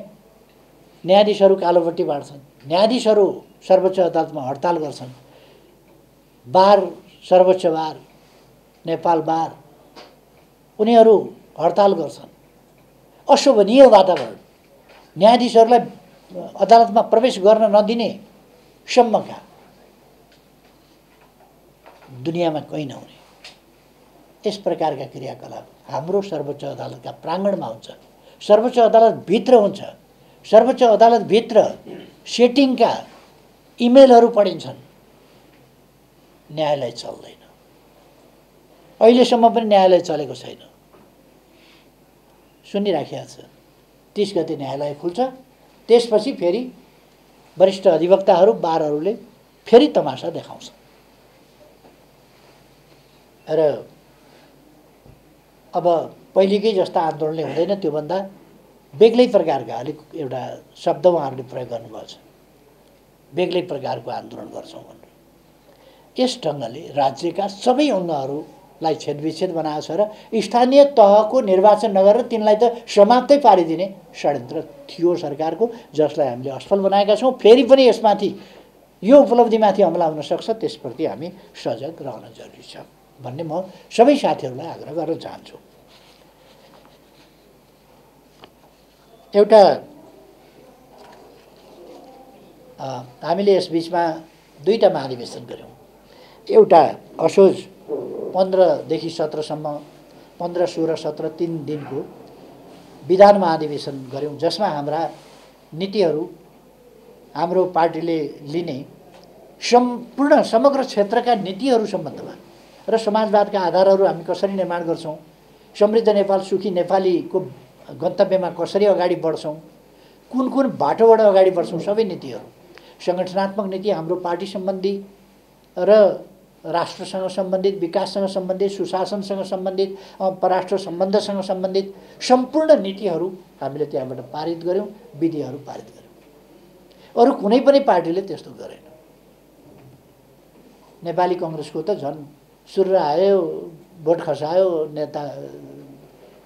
न्यायाधीशहरू कालोपट्टि बाँड्छन्, न्यायाधीशहरू सर्वोच्च अदालतमा हडताल गर्छन्, बार सर्वोच्च बार नेपाल बार उनीहरू हडताल गर्छन्। अशोभनीय वातावरण, न्यायाधीशहरूलाई अदालतमा प्रवेश गर्न नदिने सम्मका दुनियाँमा कहीँ नहुने यस प्रकारका क्रियाकलाप हाम्रो सर्वोच्च अदालतका प्राङ्गणमा हुन्छ। सर्वोच्च अदालतभित्र हुन्छ। सर्वोच्च अदालतभित्र सेटिङका इमेलहरू पढिन्छन्। न्यायालय चल्दैन। अहिलेसम्म पनि न्यायालय चलेको छैन। सुनिराखेको छ। 30 गते न्यायालय खुल्छ, त्यसपछि फेरि वरिष्ठ अधिवक्ताहरू बारहरूले फेरि तमासा देखाउँछ। र अब पहिलेकै जस्ता आन्दोलनले हुँदैन, त्योभन्दा बेग्लै प्रकारका अलिक एउटा शब्द उहाँहरूले प्रयोग गर्नुभएको छ, बेग्लै प्रकारको आन्दोलन गर्छौँ भनेर। यस ढङ्गले राज्यका सबै अङ्गहरूलाई छेदविच्छेद बनाएको छ र स्थानीय तहको निर्वाचन नगरेर तिनलाई त समाप्तै पारिदिने षड्यन्त्र थियो सरकारको, जसलाई हामीले असफल बनाएका छौँ। फेरि पनि यसमाथि यो उपलब्धिमाथि हमला हुन सक्छ, त्यसप्रति हामी सजग रहन जरुरी छ भन्ने म सबै साथीहरूलाई आग्रह गर्न चाहन्छु। एउटा हामीले यसबीचमा 2टा महाधिवेशन गऱ्यौँ। एउटा असोज 15देखि 17सम्म 15, 16, 17 3 दिनको विधान महाधिवेशन गऱ्यौँ, जसमा हाम्रा नीतिहरू हाम्रो पार्टीले लिने सम्पूर्ण समग्र क्षेत्रका नीतिहरू सम्बन्धमा र समाजवादका आधारहरू हामी कसरी निर्माण गर्छौँ, समृद्ध नेपाल सुखी नेपालीको गन्तव्यमा कसरी अगाडि बढ्छौँ, कुन कुन बाटोबाट अगाडि बढ्छौँ, सबै नीतिहरू, सङ्गठनात्मक नीति, हाम्रो पार्टी सम्बन्धी र राष्ट्रसँग सम्बन्धित, विकाससँग सम्बन्धित, सुशासनसँग सम्बन्धित, परराष्ट्र सम्बन्धसँग सम्बन्धित सम्पूर्ण नीतिहरू हामीले त्यहाँबाट पारित गऱ्यौँ, विधिहरू पारित गऱ्यौँ। अरू कुनै पनि पार्टीले त्यस्तो गरेन। नेपाली कङ्ग्रेसको त झन् सुर आयो, भोट खसायो, नेता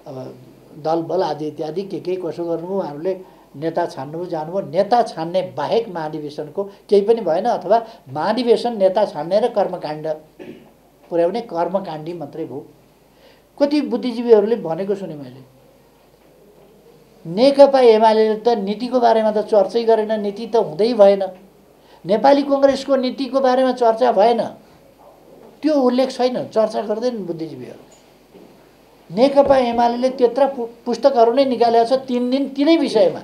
अब दल बल आदि इत्यादि के कसो गर्नुभयो, उहाँहरूले नेता छान्नुभयो, जानुभयो। नेता छान्ने बाहेक महाधिवेशनको केही पनि भएन, अथवा महाधिवेशन नेता छान्ने र कर्मकाण्ड पुर्याउने कर्मकाण्डी मात्रै भयो। कति बुद्धिजीवीहरूले भनेको सुने मैले, नेकपा एमाले त नीतिको बारेमा त चर्चै गरेन, नीति त हुँदै भएन, नेपाली कङ्ग्रेसको नीतिको बारेमा चर्चा भएन, त्यो उल्लेख छैन, चर्चा गर्दैनन् बुद्धिजीवीहरू। नेकपा एमाले त्यत्रा पुस्तकहरू नै निकालेको छ, 3 दिन 3 विषयमा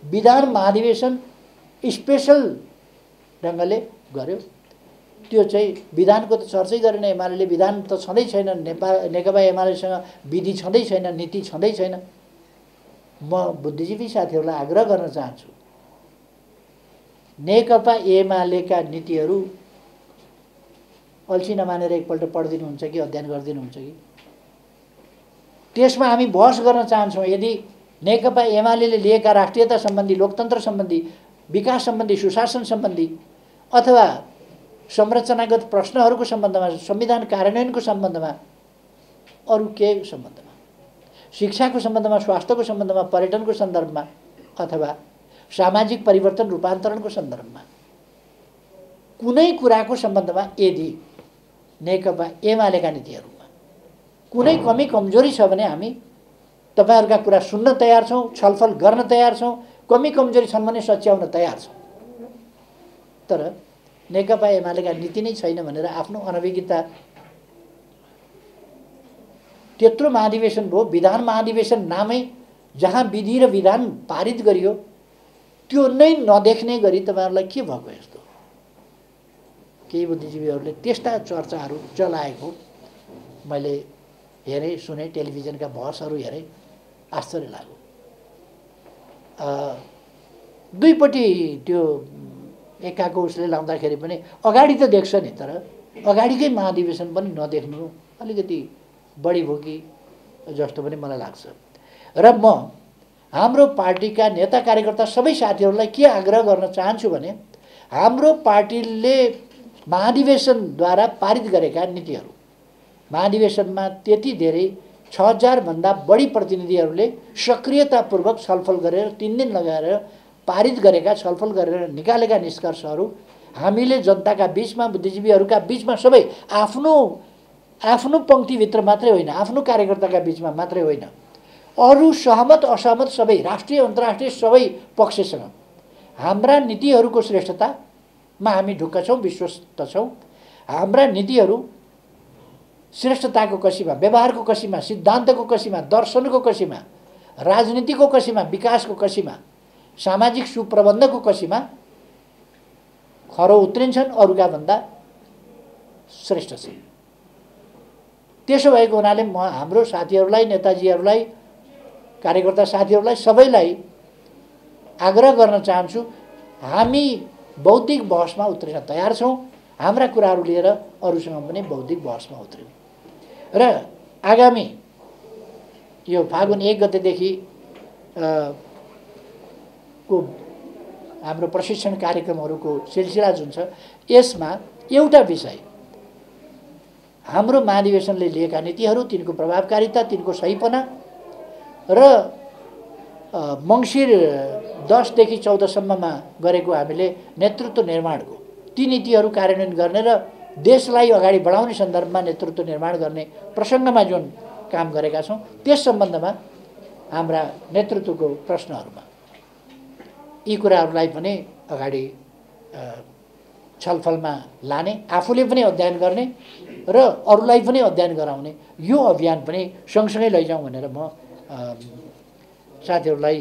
विधान महाधिवेशन स्पेसल ढङ्गले गर्यो। त्यो चाहिँ विधानको त चर्चै गरेन एमाले, विधान त छँदै छैन, नेकपा एमालेसँग विधि छँदै छैन, नीति छँदै छैन। म बुद्धिजीवी साथीहरूलाई आग्रह गर्न चाहन्छु, नेकपा एमालेका नीतिहरू अल्छी नमानेर एकपल्ट पढिदिनुहुन्छ कि अध्ययन गरिदिनुहुन्छ कि? त्यसमा हामी बहस गर्न चाहन्छौँ। यदि नेकपा एमाले लिएका राष्ट्रियता सम्बन्धी, लोकतन्त्र सम्बन्धी, विकास सम्बन्धी, सुशासन सम्बन्धी अथवा संरचनागत प्रश्नहरूको सम्बन्धमा, संविधान कार्यान्वयनको सम्बन्धमा, अरू के सम्बन्धमा, शिक्षाको सम्बन्धमा, स्वास्थ्यको सम्बन्धमा, पर्यटनको सन्दर्भमा अथवा सामाजिक परिवर्तन रूपान्तरणको सन्दर्भमा कुनै कुराको सम्बन्धमा यदि नेकपा एमालेका नीतिहरूमा कुनै कमी कमजोरी छ भने हामी तपाईहरुका कुरा सुन्न तयार छौं, छलफल गर्न तयार छौं। कमी कमजोरी छन् भने सच्याउन तयार छौं। तर नेकपा एमालेका नीति नै छैन भनेर आफ्नो अनभिज्ञता, त्यत्रो महाधिवेशन भयो, विधान महाधिवेशन नामै जहाँ विधि र विधान पारित गरियो त्यो नै नदेख्ने गरी तपाईहरुलाई के भएको यस्तो? केही बुद्धिजीवीहरूले त्यस्ता चर्चाहरू चलाएको मैले हेरेँ, सुने, टेलिभिजनका बहसहरू हेरेँ, आश्चर्य लाग्यो। दुईपट्टि त्यो एकाको उसले लाउँदाखेरि पनि अगाडि त देख्छ नि, तर अगाडिकै महाधिवेशन पनि नदेख्नु अलिकति बढी भयो कि जस्तो पनि मलाई लाग्छ। र म हाम्रो पार्टीका नेता कार्यकर्ता सबै साथीहरूलाई के आग्रह गर्न चाहन्छु भने हाम्रो पार्टीले महाधिवेशनद्वारा पारित गरेका नीतिहरू, महाधिवेशनमा त्यति धेरै 6000 भन्दा बढी प्रतिनिधिहरूले सक्रियतापूर्वक छलफल गरेर 3 दिन लगाएर पारित गरेका, छलफल गरेर निकालेका निष्कर्षहरू हामीले जनताका बीचमा, बुद्धिजीवीहरूका बीचमा सबै आफ्नो पङ्क्तिभित्र मात्रै होइन, आफ्नो कार्यकर्ताका बीचमा मात्रै होइन, अरू सहमत असहमत सबै राष्ट्रिय अन्तर्राष्ट्रिय सबै पक्षसँग हाम्रा नीतिहरूको श्रेष्ठतामा हामी ढुक्क छौँ, विश्वस्त छौँ। हाम्रा नीतिहरू श्रेष्ठताको कसीमा, व्यवहारको कसीमा, सिद्धान्तको कसीमा, दर्शनको कसीमा, राजनीतिको कसीमा, विकासको कसीमा, सामाजिक सुप्रबन्धको कसीमा खरो उत्रिन्छन्, अरूका भन्दा श्रेष्ठ छन्। त्यसो भएको हुनाले म हाम्रो साथीहरूलाई, नेताजीहरूलाई, कार्यकर्ता साथीहरूलाई सबैलाई आग्रह गर्न चाहन्छु, हामी बौद्धिक बहसमा उत्रिन तयार छौँ। हाम्रा कुराहरू लिएर अरूसँग पनि बौद्धिक बहसमा उत्रिनु र आगामी यो फागुन 1 गतेदेखि को हाम्रो प्रशिक्षण कार्यक्रमहरूको सिलसिला जुन छ, यसमा एउटा विषय हाम्रो महाधिवेशनले लिएका नीतिहरू, तिनको प्रभावकारिता, तिनको सहीपना र मङ्सिर 10 देखि 14 सम्ममा गरेको हामीले नेतृत्व निर्माणको ती नीतिहरू कार्यान्वयन गर्ने र देशलाई अगाडि बढाउने सन्दर्भमा नेतृत्व निर्माण गर्ने प्रसङ्गमा जुन काम गरेका छौँ, त्यस सम्बन्धमा हाम्रा नेतृत्वको प्रश्नहरूमा यी कुराहरूलाई पनि अगाडि छलफलमा लाने, आफूले पनि अध्ययन गर्ने र अरूलाई पनि अध्ययन गराउने यो अभियान पनि सँगसँगै लैजाउँ भनेर म साथीहरूलाई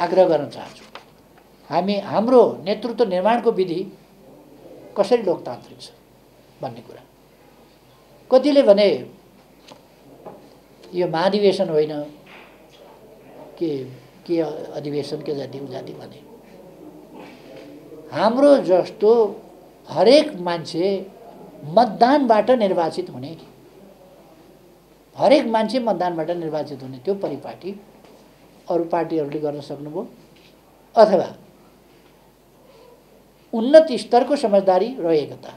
आग्रह गर्न चाहन्छु। हाम्रो नेतृत्व निर्माणको विधि कसरी लोकतान्त्रिक छ भन्ने कुरा, कतिले भने यो महाधिवेशन होइन के अधिवेशन के जाति उजाति भने, हाम्रो जस्तो हरेक मान्छे मतदानबाट निर्वाचित हुने, हरेक मान्छे मतदानबाट निर्वाचित हुने त्यो परिपाटी अरू पार्टीहरूले गर्न सक्नुभयो अथवा उन्नत स्तरको समझदारी र एकता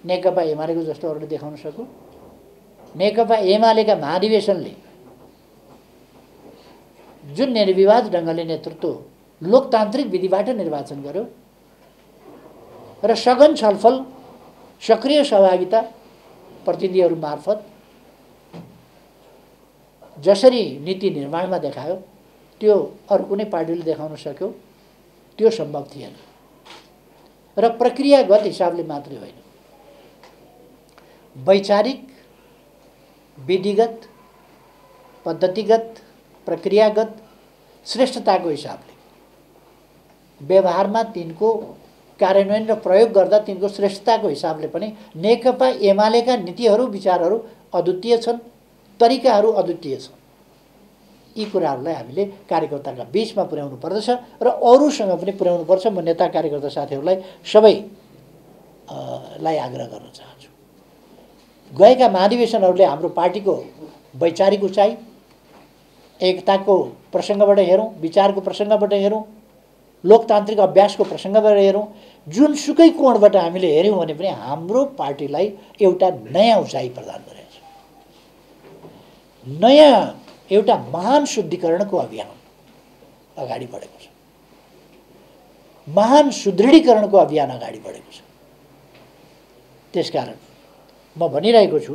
नेकपा एमालेको जस्तो अरूले देखाउन सक्यो। नेकपा एमालेका महाधिवेशनले जुन निर्विवाद ढङ्गले नेतृत्व लोकतान्त्रिक विधिबाट निर्वाचन गर्यो र सघन छलफल, सक्रिय सहभागिता प्रतिनिधिहरू मार्फत जसरी नीति निर्माणमा देखायो त्यो अरू कुनै पार्टीले देखाउन सक्यो त्यो सम्भव थिएन र प्रक्रियागत हिसाबले मात्रै होइन, वैचारिक, विधिगत, पद्धतिगत, प्रक्रियागत श्रेष्ठताको हिसाबले व्यवहारमा तिनको कार्यान्वयन र प्रयोग गर्दा तिनको श्रेष्ठताको हिसाबले पनि नेकपा एमालेका नीतिहरू, विचारहरू अद्वितीय छन्, तरिकाहरू अद्वितीय छन्। यी कुराहरूलाई हामीले कार्यकर्ताका बीचमा पुर्याउनु पर्दछ र अरूसँग पनि पुर्याउनु पर्छ। म नेता कार्यकर्ता साथीहरूलाई सबैलाई आग्रह गर्न चाहन्छु, गएका महाधिवेशनहरूले हाम्रो पार्टीको वैचारिक उचाइ, एकताको प्रसङ्गबाट हेरौँ, विचारको प्रसङ्गबाट हेरौँ, लोकतान्त्रिक अभ्यासको प्रसङ्गबाट हेरौँ, जुनसुकै कोणबाट हामीले हेऱ्यौँ भने पनि हाम्रो पार्टीलाई एउटा नयाँ उचाइ प्रदान गरेको छ। नयाँ एउटा महान शुद्धिकरणको अभियान अगाडि बढेको छ, महान सुदृढीकरणको अभियान अगाडि बढेको छ। त्यसकारण म भनिरहेको छु,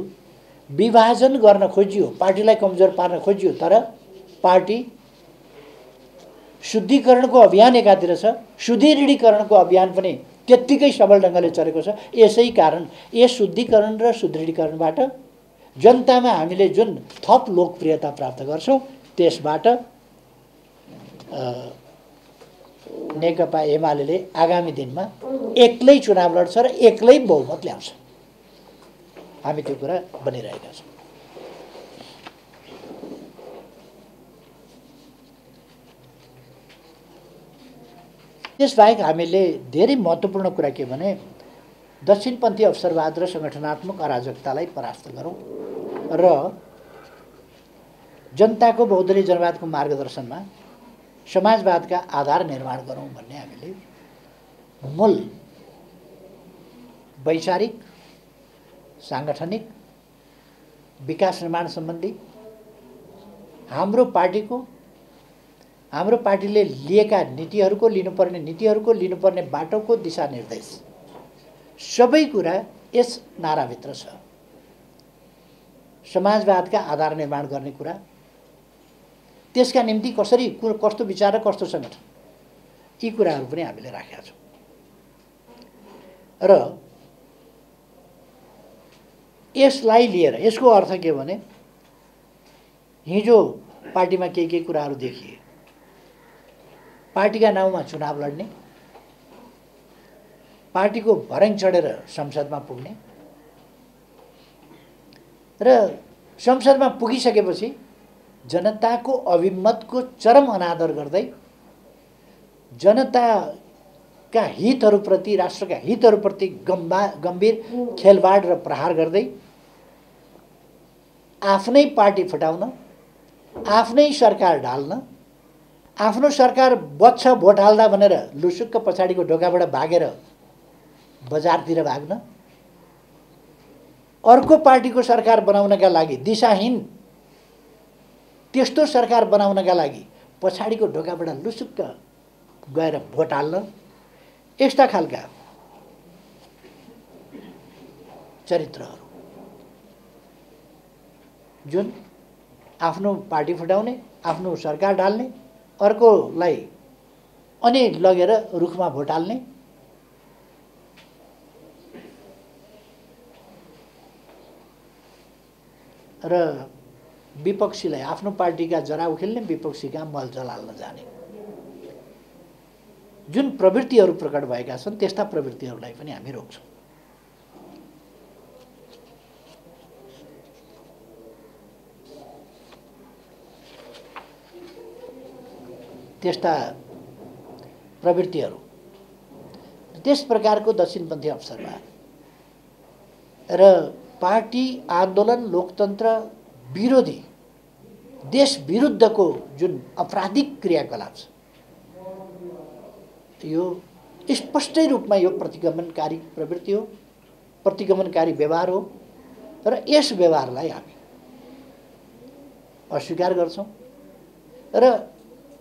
विभाजन गर्न खोजियो, पार्टीलाई कमजोर पार्न खोजियो, तर पार्टी शुद्धिकरणको अभियान एकातिर छ, सुदृढीकरणको अभियान पनि त्यत्तिकै सबल ढङ्गले चलेको छ। यसै कारण यस शुद्धिकरण र सुदृढीकरणबाट जनतामा हामीले जुन थप लोकप्रियता प्राप्त गर्छौँ त्यसबाट नेकपा एमाले आगामी दिनमा एक्लै चुनाव लड्छ र एक्लै बहुमत ल्याउँछ। हामी त्यो कुरा बनिरहेका छौँ। त्यसबाहेक हामीले धेरै महत्त्वपूर्ण कुरा के भने दक्षिणपन्थी अवसरवाद र सङ्गठनात्मक अराजकतालाई परास्त गरौँ र जनताको बहुदलीय जनवादको मार्गदर्शनमा समाजवादका आधार निर्माण गरौँ भन्ने हामीले मूल वैचारिक साङ्गठनिक विकास निर्माण सम्बन्धी हाम्रो पार्टीले लिएका लिनुपर्ने बाटोको दिशानिर्देश सबै कुरा यस नाराभित्र छ। समाजवादका आधार निर्माण गर्ने कुरा, त्यसका निम्ति कस्तो विचार र कस्तो सङ्गठन, यी कुराहरू पनि हामीले राखेका छौँ। र यसलाई लिएर यसको अर्थ के भने हिजो पार्टीमा केही कुराहरू देखिए, पार्टीका नाउँमा चुनाव लड्ने, पार्टीको भर्याङ चढेर संसदमा पुग्ने र संसदमा पुगिसकेपछि जनताको अभिमतको चरम अनादर गर्दै जनताका हितहरूप्रति, राष्ट्रका हितहरूप्रति गम्भीर खेलवाड र प्रहार गर्दै आफ्नै पार्टी फुटाउन, आफ्नै सरकार ढाल्न, आफ्नो सरकार बच्छ भोट हाल्दा भनेर लुसुक्क पछाडिको ढोकाबाट भागेर बजारतिर भाग्न, अर्को पार्टीको सरकार बनाउनका लागि दिशाहीन त्यस्तो सरकार बनाउनका लागि पछाडिको ढोकाबाट लुसुक्क गएर भोट हाल्न, यस्ता खालका चरित्रहरू जुन आफ्नो पार्टी फुटाउने, आफ्नो सरकार ढाल्ने, अर्कोलाई अनि लगेर रुखमा भोट हाल्ने, र विपक्षीलाई आफ्नो पार्टीका जरा उखेल्ने, विपक्षीका मलजल हाल्न जाने जुन प्रवृत्तिहरू प्रकट भएका छन्, त्यस्ता प्रवृत्तिहरूलाई पनि हामी रोक्छौँ। त्यस्ता प्रवृत्तिहरू, त्यस प्रकारको दक्षिणपन्थी अवसरवाद र पार्टी आन्दोलन लोकतन्त्र विरोधी, देश विरुद्धको जुन आपराधिक क्रियाकलाप छ, यो स्पष्टै रूपमा यो प्रतिगमनकारी प्रवृत्ति हो, प्रतिगमनकारी व्यवहार हो र यस व्यवहारलाई हामी अस्वीकार गर्छौँ। र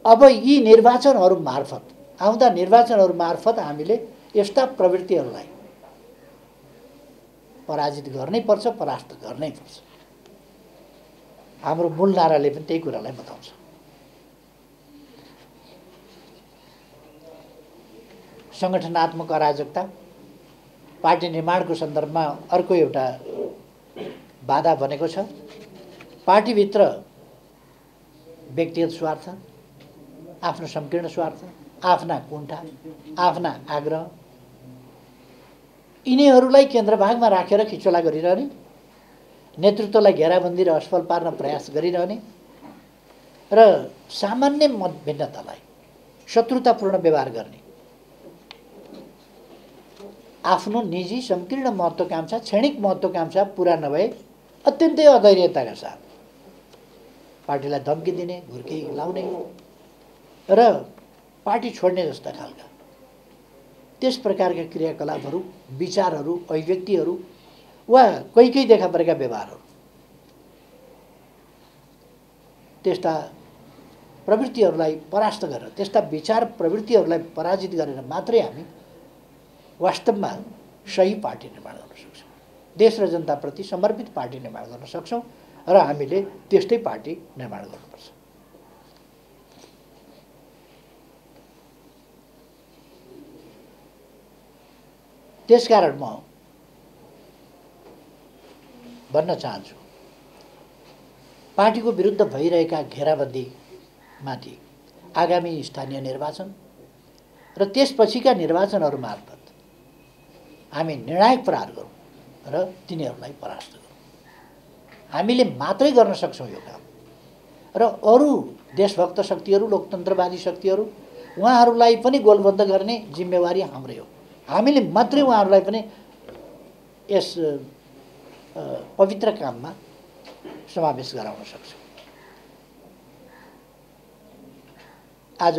अब यी निर्वाचनहरू मार्फत, आउँदा निर्वाचनहरू मार्फत हामीले यस्ता प्रवृत्तिहरूलाई पराजित गर्नै पर्छ, परास्त गर्नै पर्छ। हाम्रो मूल नाराले पनि त्यही कुरालाई बताउँछ। सङ्गठनात्मक अराजकता, पार्टी निर्माणको सन्दर्भमा अर्को एउटा बाधा बनेको छ। पार्टीभित्र व्यक्तिगत स्वार्थ, आफ्नो संकीर्ण स्वार्थ, आफ्ना कुण्ठा, आफ्ना आग्रह, यिनीहरूलाई केन्द्रभागमा राखेर खिचोला गरिरहने, नेतृत्वलाई घेराबन्दी र असफल पार्न प्रयास गरिरहने र सामान्य मतभिन्नतालाई शत्रुतापूर्ण व्यवहार गर्ने, आफ्नो निजी संकीर्ण महत्त्वाकांक्षा, क्षणिक महत्त्वाकांक्षा पुरा नभए अत्यन्तै अधैर्यताका साथ पार्टीलाई धम्की दिने, घुर्की लाउने र पार्टी छोड्ने जस्ता खालका त्यस प्रकारका क्रियाकलापहरू, विचारहरू, अभिव्यक्तिहरू वा कोही देखा परेका व्यवहारहरू, त्यस्ता प्रवृत्तिहरूलाई परास्त गरेर, त्यस्ता विचार प्रवृत्तिहरूलाई पराजित गरेर मात्रै हामी वास्तवमा सही पार्टी निर्माण गर्न सक्छौँ, देश र जनताप्रति समर्पित पार्टी निर्माण गर्न सक्छौँ र हामीले त्यस्तै पार्टी निर्माण गर्नुपर्छ। त्यसकारण म भन्न चाहन्छु, पार्टीको विरुद्ध भइरहेका घेराबन्दीमाथि आगामी स्थानीय निर्वाचन र त्यसपछिका निर्वाचनहरू मार्फत हामी निर्णायक प्रहार गरौँ र तिनीहरूलाई परास्त गरौँ। हामीले मात्रै गर्न सक्छौँ यो काम। र अरू देशभक्त शक्तिहरू, लोकतन्त्रवादी शक्तिहरू उहाँहरूलाई पनि गोलबन्द गर्ने जिम्मेवारी हाम्रै हो। हामीले मात्रै उहाँहरूलाई पनि यस पवित्र काममा समावेश गराउन सक्छौँ। आज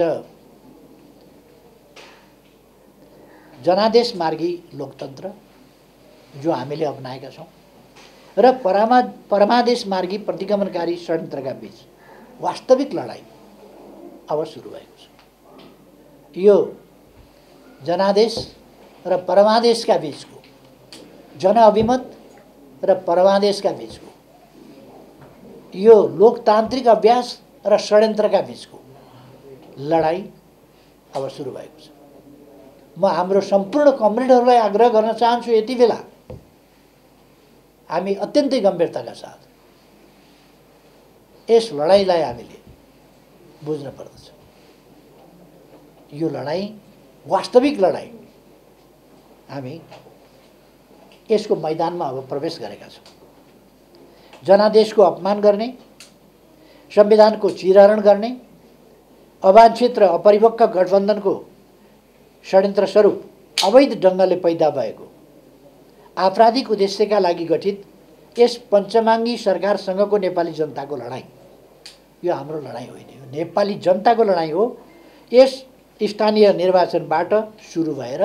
जनादेश मार्गी लोकतन्त्र जो हामीले अपनाएका छौँ र परमादेश मार्गी प्रतिगमनकारी षड्यन्त्रका बीच वास्तविक लडाईँ अब सुरु भएको छ। यो जनादेश र परमादेशका बीचको, जनअभिमत र परमादेशका बीचको, यो लोकतान्त्रिक अभ्यास र षड्यन्त्रका बीचको लडाईँ अब सुरु भएको छ। म हाम्रो सम्पूर्ण कमरेडहरूलाई आग्रह गर्न चाहन्छु, यति बेला हामी अत्यन्तै गम्भीरताका साथ यस लडाईँलाई हामीले बुझ्न पर्दछ। यो लडाईँ वास्तविक लडाईँ, हामी यसको मैदानमा अब प्रवेश गरेका छौँ। जनादेशको अपमान गर्ने, संविधानको चिरहरण गर्ने, अवांछित र अपरिपक्व गठबन्धनको षड्यन्त्र स्वरूप अवैध ढङ्गले पैदा भएको आपराधिक उद्देश्यका लागि गठित यस पञ्चमाङ्गी सरकारसँगको नेपाली जनताको लडाईँ, यो हाम्रो लडाईँ होइन, यो नेपाली जनताको लडाईँ हो। यस स्थानीय निर्वाचनबाट सुरु भएर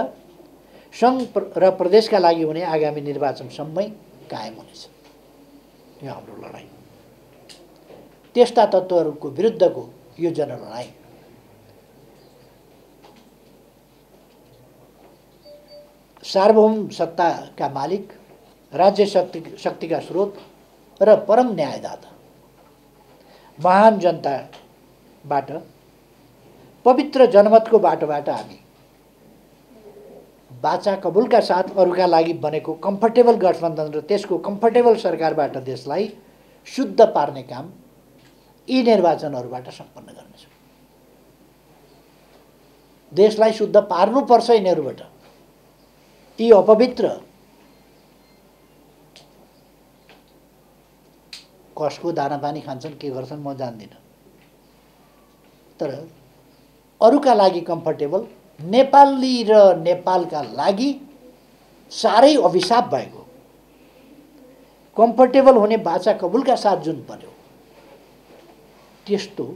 सङ्घ र प्रदेशका लागि हुने आगामी निर्वाचनसम्मै कायम हुनेछ। यो हाम्रो लडाईँ, त्यस्ता तत्त्वहरूको विरुद्धको यो जनलडाईँ। सार्वभौम सत्ताका मालिक, राज्य शक्तिका स्रोत र परम न्यायदाता महान जनताबाट पवित्र जनमतको बाटोबाट हामी बाचा कबुलका साथ अरूका लागि बनेको कम्फर्टेबल गठबन्धन र त्यसको कम्फर्टेबल सरकारबाट देशलाई शुद्ध पार्ने काम यी निर्वाचनहरूबाट सम्पन्न गर्नेछौँ। देशलाई शुद्ध पार्नुपर्छ यिनीहरूबाट। यी अपवित्र, कसको दाना पानी खान्छन्, के गर्छन् म जान्दिनँ, तर अरूका लागि कम्फर्टेबल, नेपाली र नेपालका लागि साह्रै अभिशाप भएको कम्फर्टेबल हुने बाचा कबुलका साथ जुन पर्यो, त्यस्तो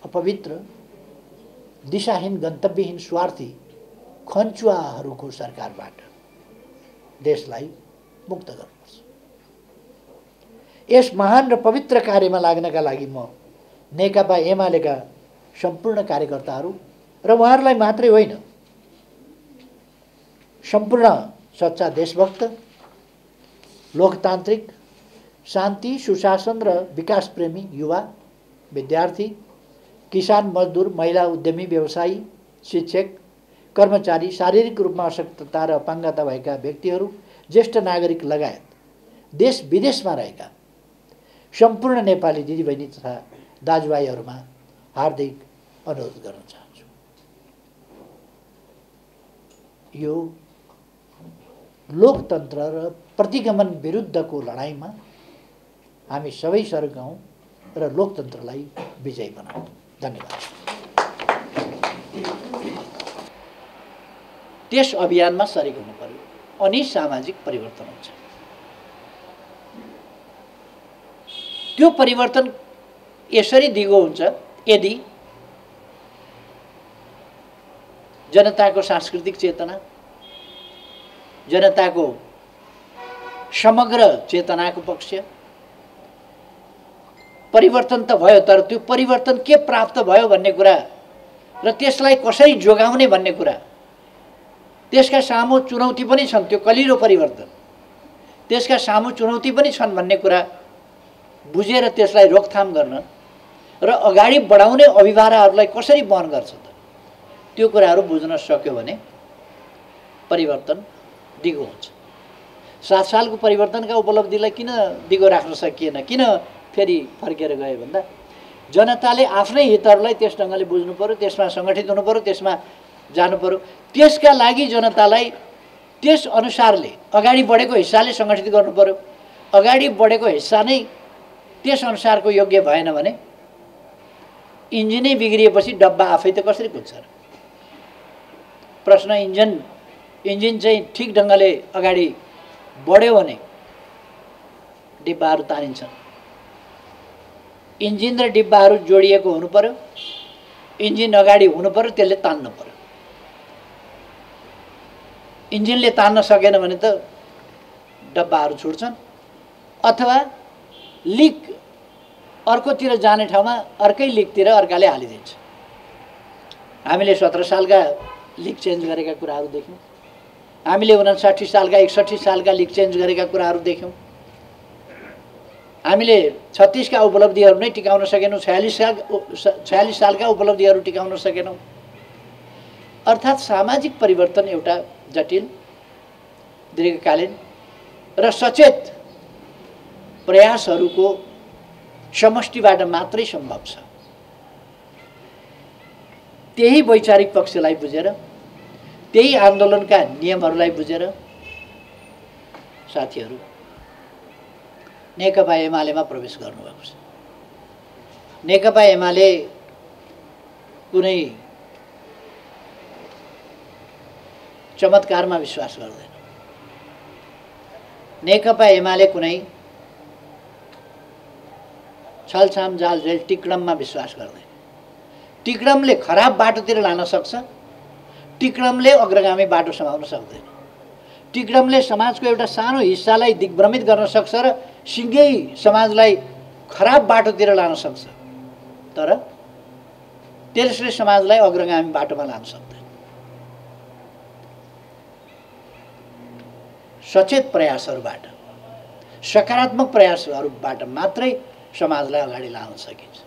अपवित्र, दिशाहीन, गन्तव्यहीन, स्वार्थी खन्चुवाहरूको सरकारबाट देशलाई मुक्त गर्नुपर्छ। यस महान र पवित्र कार्यमा लाग्नका लागि म नेकपा एमालेका सम्पूर्ण कार्यकर्ताहरू र उहाँहरूलाई मात्रै होइन, सम्पूर्ण सच्चा देशभक्त, लोकतान्त्रिक, शान्ति, सुशासन र विकास प्रेमी युवा, विद्यार्थी, किसान, मजदुर, महिला, उद्यमी, व्यवसायी, शिक्षक, कर्मचारी, शारीरिक रूपमा अशक्तता र अपाङ्गता भएका व्यक्तिहरू, ज्येष्ठ नागरिक लगायत देश विदेशमा रहेका सम्पूर्ण नेपाली दिदीबहिनी तथा दाजुभाइहरूमा हार्दिक अनुरोध गर्न चाहन्छु। यो लोकतन्त्र र प्रतिगमन विरुद्धको लडाईँमा हामी सबै सर्कौँ र लोकतन्त्रलाई विजयी बनाऊँ। धन्यवाद। त्यस अभियानमा सरेक हुनु पर्यो, अनि सामाजिक परिवर्तन हुन्छ। त्यो परिवर्तन यसरी दिगो हुन्छ यदि जनताको सांस्कृतिक चेतना, जनताको समग्र चेतनाको पक्ष परिवर्तन त भयो, तर त्यो परिवर्तन के प्राप्त भयो भन्ने कुरा र त्यसलाई कसरी जोगाउने भन्ने कुरा, त्यसका सामु चुनौती पनि छन्। त्यो कलिलो परिवर्तन, त्यसका सामु चुनौती पनि छन् भन्ने कुरा बुझेर त्यसलाई रोकथाम गर्न र अगाडि बढाउने अभिभावकहरूलाई कसरी वहन गर्छ त, त्यो कुराहरू बुझ्न सक्यो भने परिवर्तन दिगो हुन्छ। 7 सालको परिवर्तनका उपलब्धिलाई किन दिगो राख्न सकिएन, किन फेरि फर्केर गयो भन्दा जनताले आफ्नै हितहरूलाई त्यस ढङ्गले बुझ्नु पर्यो, त्यसमा सङ्गठित हुनु पर्यो, त्यसमा जानु पर्यो। त्यसका लागि जनतालाई त्यस अनुसारले अगाडि बढेको हिस्साले सङ्गठित गर्नु पर्यो। अगाडि बढेको हिस्सा नै त्यस अनुसारको योग्य भएन भने इन्जिनै बिग्रिएपछि डब्बा आफै त कसरी कुद्छ र? प्रश्न इन्जिन चाहिँ ठिक ढङ्गले अगाडि बढ्यो भने डिब्बाहरू तानिन्छन्। इन्जिन र डिब्बाहरू जोडिएको हुनु पर्यो, इन्जिन अगाडि हुनु पर्यो, त्यसले तान्नु पर्यो। इन्जिनले तान्न सकेन भने त डब्बाहरू छुट्छन् अथवा लिक अर्कोतिर जाने ठाउँमा अर्कै लिकतिर अर्काले हालिदिन्छ। हामीले 17 सालका लिक चेन्ज गरेका कुराहरू देख्यौँ, हामीले 59 सालका 61 सालका लिक चेन्ज गरेका कुराहरू देख्यौँ, हामीले 36 का उपलब्धिहरू नै टिकाउन सकेनौँ, 46 सालका उपलब्धिहरू टिकाउन सकेनौँ। अर्थात् सामाजिक परिवर्तन एउटा जटिल, दीर्घकालीन र सचेत प्रयासहरूको समष्टिबाट मात्रै सम्भव छ। त्यही वैचारिक पक्षलाई बुझेर, त्यही आन्दोलनका नियमहरूलाई बुझेर साथीहरू नेकपा एमालेमा प्रवेश गर्नुभएको छ। नेकपा एमाले कुनै चमत्कारमा विश्वास गर्दैन। नेकपा एमाले कुनै छलछाम जाल झेल टिक्रममा विश्वास गर्दैन। टिक्रमले खराब बाटोतिर लान सक्छ, टिक्रमले अग्रगामी बाटो समाउन सक्दैन। टिक्रमले समाजको एउटा सानो हिस्सालाई दिग्भ्रमित गर्न सक्छ र सिङ्गै समाजलाई खराब बाटोतिर लान सक्छ, तर त्यसले समाजलाई अग्रगामी बाटोमा लान सक्दैन। सचेत प्रयासहरूबाट, सकारात्मक प्रयासहरूबाट मात्रै समाजलाई अगाडि लान सकिन्छ।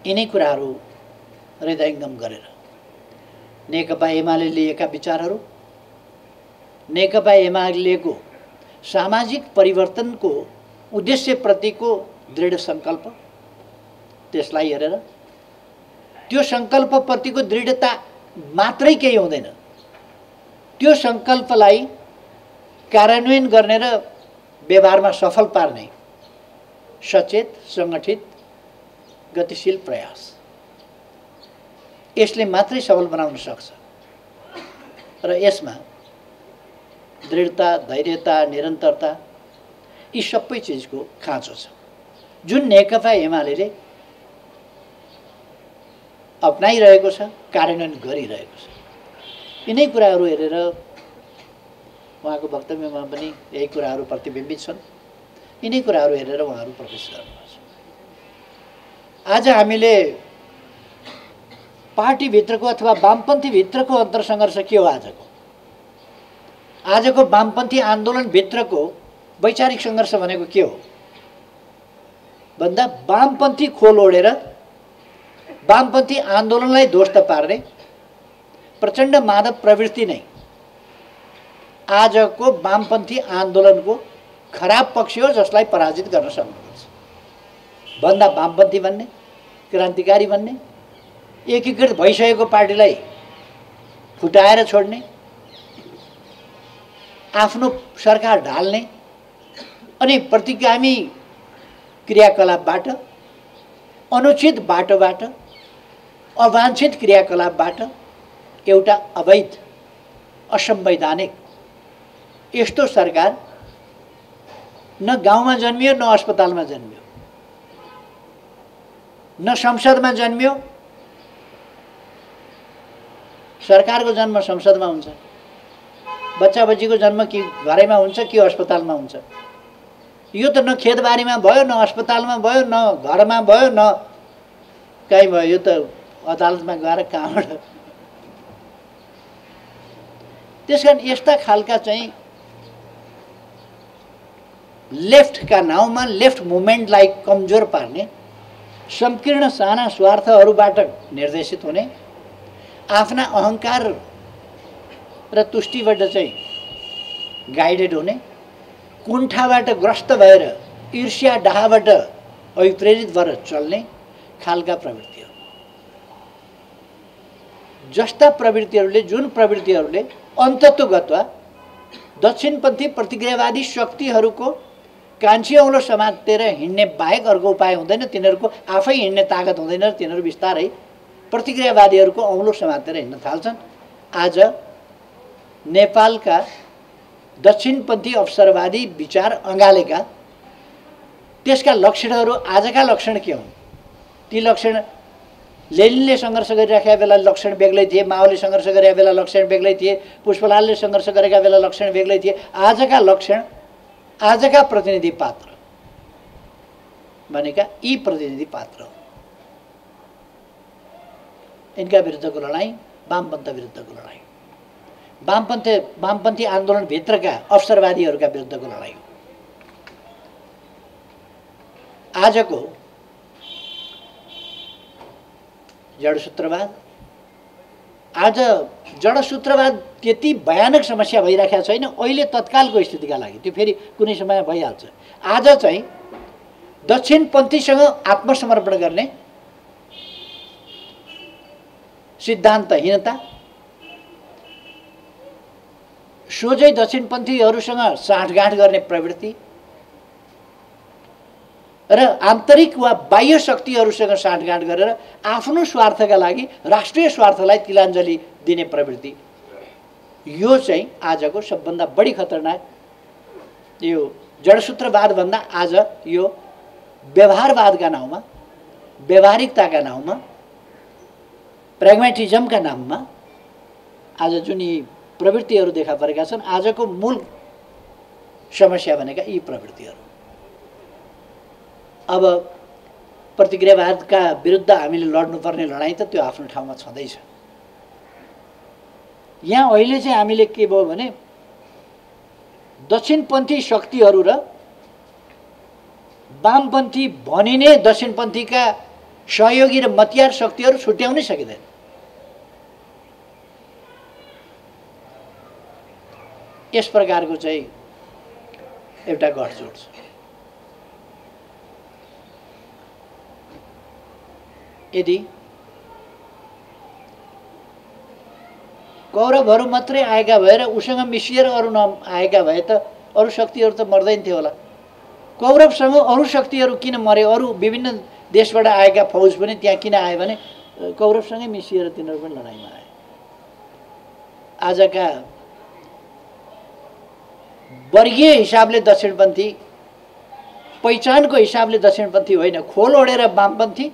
यिनै कुराहरू हृदयङ्गम गरेर नेकपा एमाले लिएका विचारहरू, नेकपा एमालेको सामाजिक परिवर्तनको उद्देश्यप्रतिको दृढ सङ्कल्प, त्यसलाई हेरेर त्यो सङ्कल्पप्रतिको दृढता मात्रै केही हुँदैन, त्यो सङ्कल्पलाई कार्यान्वयन गर्ने र व्यवहारमा सफल पार्ने सचेत, सङ्गठित, गतिशील प्रयास, यसले मात्रै सफल बनाउन सक्छ। र यसमा दृढता, धैर्यता, निरन्तरता यी सबै चिजको खाँचो छ, जुन नेकपा एमाले अपनाइरहेको छ, कार्यान्वयन गरिरहेको छ। यिनै कुराहरू हेरेर उहाँको वक्तव्यमा पनि यही कुराहरू प्रतिबिम्बित छन्। यिनै कुराहरू हेरेर उहाँहरू प्रवेश गर्नुभएको छ। आज हामीले पार्टीभित्रको अथवा वामपन्थीभित्रको अन्तरसङ्घर्ष के हो? आजको वामपन्थी आन्दोलनभित्रको वैचारिक सङ्घर्ष भनेको के हो भन्दा वामपन्थी खोल ओढेर वामपन्थी आन्दोलनलाई ध्वस्त पार्ने प्रचण्ड माधव प्रवृत्ति नै आजको वामपन्थी आन्दोलनको खराब पक्ष हो, जसलाई पराजित गर्न सक्नुपर्छ भन्दा वामपन्थी भन्ने, क्रान्तिकारी भन्ने, एकीकृत भइसकेको पार्टीलाई फुटाएर छोड्ने, आफ्नो सरकार ढाल्ने अनि प्रतिगामी क्रियाकलापबाट, अनुचित बाटोबाट, अवाञ्छित क्रियाकलापबाट एउटा अवैध, असंवैधानिक यस्तो सरकार न गाउँमा जन्मियो, न अस्पतालमा जन्मियो, न संसदमा जन्मियो। सरकारको जन्म संसदमा हुन्छ, बच्चा बच्चीको जन्म कि घरैमा हुन्छ कि अस्पतालमा हुन्छ। यो त न खेतबारीमा भयो, न अस्पतालमा भयो, न घरमा भयो, न कहीँ भयो। यो त अदालतमा गएर कहाँबाट? त्यसकारण यस्ता खालका चाहिँ लेफ्टका नाउँमा लेफ्ट मुभमेन्टलाई कमजोर पार्ने, संकीर्ण साना स्वार्थहरूबाट निर्देशित हुने, आफ्ना अहङ्कार र तुष्टिबाट चाहिँ गाइडेड हुने, कुण्ठाबाट ग्रस्त भएर ईर्ष्या डाहाबाट अभिप्रेरित भएर चल्ने खालका प्रवृत्तिहरू, जस्ता प्रवृत्तिहरूले, जुन प्रवृत्तिहरूले अन्तत्वगतवा दक्षिणपन्थी प्रतिक्रियावादी शक्तिहरूको कान्छी औँलो समातेर हिँड्ने बाहेक अर्को उपाय हुँदैन, तिनीहरूको आफै हिँड्ने तागत हुँदैन र तिनीहरू बिस्तारै प्रतिक्रियावादीहरूको औँलो समातेर हिँड्न थाल्छन्। आज नेपालका दक्षिणपन्थी अवसरवादी विचार अँगालेका त्यसका लक्षणहरू आजका लक्षण के हुन्? ती लक्षण लेनिनले सङ्घर्ष गरिराखेका बेला लक्षण बेग्लै थिए, माओले सङ्घर्ष गरेका बेला लक्षण बेग्लै थिए, पुष्पलालले सङ्घर्ष गरेका बेला लक्षण बेग्लै थिए। आजका लक्षण, आजका प्रतिनिधि पात्र भनेका यी प्रतिनिधि पात्र हो। यिनका विरुद्धको लडाईँ वामपन्थ विरुद्धको लडाईँ, वामपन्थी आन्दोलनभित्रका अवसरवादीहरूका विरुद्धको लडाईँ हो। आजको जडसूत्रवाद, आज जडसूत्रवाद त्यति भयानक समस्या भइराखेको छैन अहिले तत्कालको स्थितिका लागि, त्यो फेरि कुनै समय भइहाल्छ। आज चाहिँ दक्षिणपन्थीसँग आत्मसमर्पण गर्ने सिद्धान्तहीनता, सोझै दक्षिणपन्थीहरूसँग साँठगाँठ गर्ने प्रवृत्ति र आन्तरिक वा बाह्य शक्तिहरूसँग साँठगाँठ गरेर आफ्नो स्वार्थका लागि राष्ट्रिय स्वार्थलाई तिलाञ्जली दिने प्रवृत्ति, यो चाहिँ आजको सबभन्दा बढी खतरनाक, यो जडसूत्रवादभन्दा आज यो व्यवहारवादका नाउँमा, व्यवहारिकताका नाउँमा, प्र्याग्मेटिजमका नाममा आज जुन यी प्रवृत्तिहरू देखा परेका छन्, आजको मूल समस्या भनेका यी प्रवृत्तिहरू। अब प्रतिक्रियावादका विरुद्ध हामीले लड्नुपर्ने लडाईँ त त्यो आफ्नो ठाउँमा छँदैछ। यहाँ अहिले चाहिँ हामीले के भयो भने दक्षिणपन्थी शक्तिहरू र वामपन्थी भनिने दक्षिणपन्थीका सहयोगी र मतियार शक्तिहरू छुट्याउनै सकिँदैन। यस प्रकारको चाहिँ एउटा गठजोड छ। यदि कौरवहरू मात्रै आएका भएर उसँग मिसिएर अरू नआएका भए त अरू शक्तिहरू त मर्दैन थियो होला। कौरवसँग अरू शक्तिहरू किन मरे? अरू विभिन्न देशबाट आएका फौज पनि त्यहाँ किन आए भने कौरवसँगै मिसिएर तिनीहरू पनि लडाइँमा आए। आजका वर्गीय हिसाबले दक्षिणपन्थी, पहिचानको हिसाबले दक्षिणपन्थी होइन, खोल ओढेर वामपन्थी,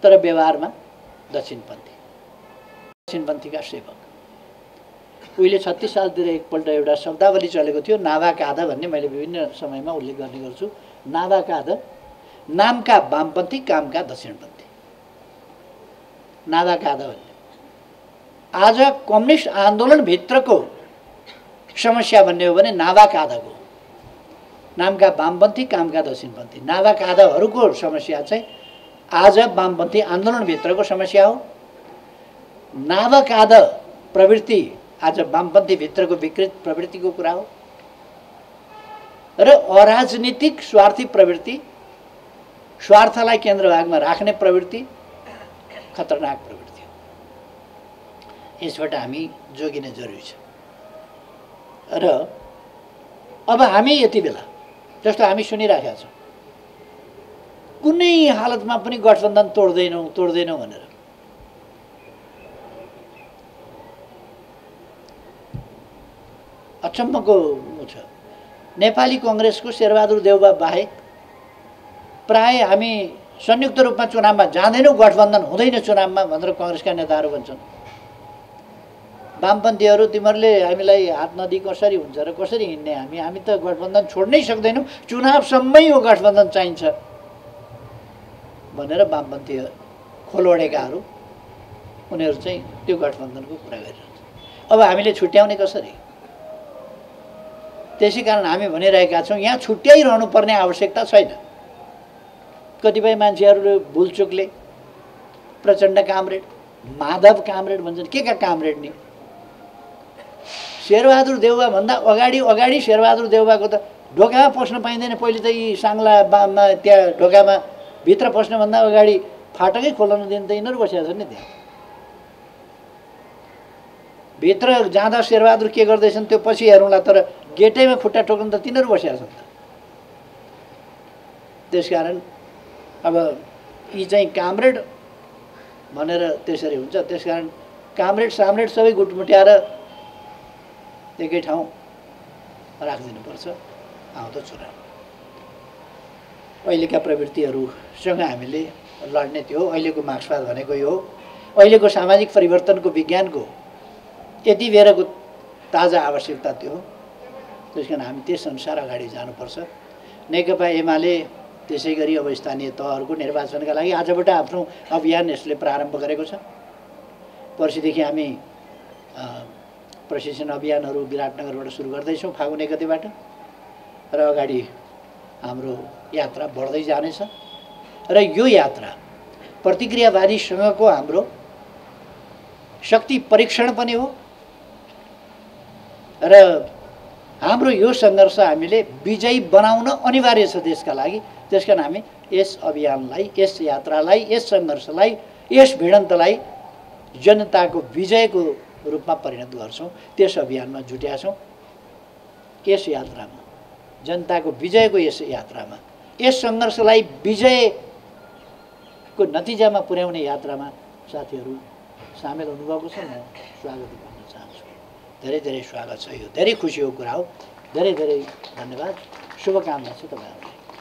तर व्यवहारमा दक्षिणपन्थीका सेवक। उहिले 36 सालतिर एकपल्ट एउटा शब्दावली चलेको थियो, नाभा काँधा भन्ने, मैले विभिन्न समयमा उल्लेख गर्ने गर्छु। नाभा काँधा, नामका वामपन्थी, कामका दक्षिणपन्थी, नाभा काँधा भन्ने। आज कम्युनिस्ट आन्दोलनभित्रको समस्या भन्ने हो भने नाभा काँधाको, नामका वामपन्थी, कामका दक्षिणपन्थी, नाभा काँधाहरूको समस्या चाहिँ आज वामपन्थी आन्दोलनभित्रको समस्या हो। नाभा काँधा प्रवृत्ति आज वामपन्थीभित्रको विकृत प्रवृत्तिको कुरा हो र अराजनीतिक स्वार्थी प्रवृत्ति, स्वार्थलाई केन्द्रभागमा राख्ने प्रवृत्ति खतरनाक प्रवृत्ति हो। यसबाट हामी जोगिने जरुरी छ। र अब हामी यति बेला जस्तो हामी सुनिराखेका छौँ, कुनै हालतमा पनि गठबन्धन तोड्दैनौँ भनेर। अचम्मको छ, नेपाली कङ्ग्रेसको शेरबहादुर देउवा बाहेक प्राय हामी संयुक्त रूपमा चुनावमा जाँदैनौँ, गठबन्धन हुँदैन चुनावमा भनेर कङ्ग्रेसका नेताहरू भन्छन्। वामपन्थीहरू तिमीहरूले हामीलाई हात नदिई कसरी हुन्छ र कसरी हिँड्ने, हामी त गठबन्धन छोड्नै सक्दैनौँ, चुनावसम्मै यो गठबन्धन चाहिन्छ भनेर वामपन्थी खोलोडेकाहरू उनीहरू चाहिँ त्यो गठबन्धनको कुरा गरिरहन्छ। अब हामीले छुट्याउने कसरी? त्यसै कारण हामी भनिरहेका छौँ, यहाँ छुट्याइरहनु पर्ने आवश्यकता छैन। कतिपय मान्छेहरूले भुलचुकले प्रचण्ड कामरेड, माधव कामरेड भन्छन्। के का कामरेड नि? शेरबहादुर देउवा भन्दा अगाडि शेरबहादुर देउवाको त ढोकामा पस्न पाइँदैन। पहिले त यी साङ्लामा त्यहाँ ढोकामा भित्र पस्नुभन्दा अगाडि फाटकै खोल्न दिनु त यिनीहरू बसेका छन् नि। त्यहाँ भित्र जाँदा शेरबहादुर के गर्दैछन् त्यो पछि हेरौँला, तर गेटैमा खुट्टा ठोक्नु त तिनीहरू बसेका छन् त। त्यसकारण अब यी चाहिँ कामरेड भनेर त्यसरी हुन्छ। त्यसकारण कामरेड सामरेड सबै गुटमुट्याएर एकै ठाउँ राखिदिनुपर्छ आउँदो चुनाव। अहिलेका प्रवृत्तिहरूसँग हामीले लड्ने त्यो हो। अहिलेको मार्क्सवाद भनेको यो हो। अहिलेको सामाजिक परिवर्तनको विज्ञानको यति बेरको ताजा आवश्यकता त्यो हो। त्यसकारण हामी त्यस अनुसार अगाडि जानुपर्छ। नेकपा एमाले त्यसै गरी अब स्थानीय तहहरूको निर्वाचनका लागि आजबाट आफ्नो अभियान यसले प्रारम्भ गरेको छ। पर्सिदेखि हामी प्रशिक्षण अभियानहरू विराटनगरबाट सुरु गर्दैछौँ फागुन 1 गतेबाट र अगाडि हाम्रो यात्रा बढ्दै जानेछ। र यो यात्रा प्रतिक्रियावादीसँगको हाम्रो शक्ति परीक्षण पनि हो र हाम्रो यो सङ्घर्ष हामीले विजयी बनाउन अनिवार्य छ देशका लागि। त्यसकारण हामी यस अभियानलाई, यस यात्रालाई, यस सङ्घर्षलाई, यस भिडन्तलाई जनताको विजयको रूपमा परिणत गर्छौँ। त्यस अभियानमा जुटेका छौँ। यस यात्रामा जनताको विजयको यस यात्रामा यस सङ्घर्षलाई विजयको नतिजामा पुर्याउने यात्रामा साथीहरू सामेल हुनुभएको छ। म स्वागत गर्न चाहन्छु। धेरै धेरै स्वागत छ। यो धेरै खुसीको कुरा हो। धेरै धेरै धन्यवाद। शुभकामना छ तपाईँहरूलाई।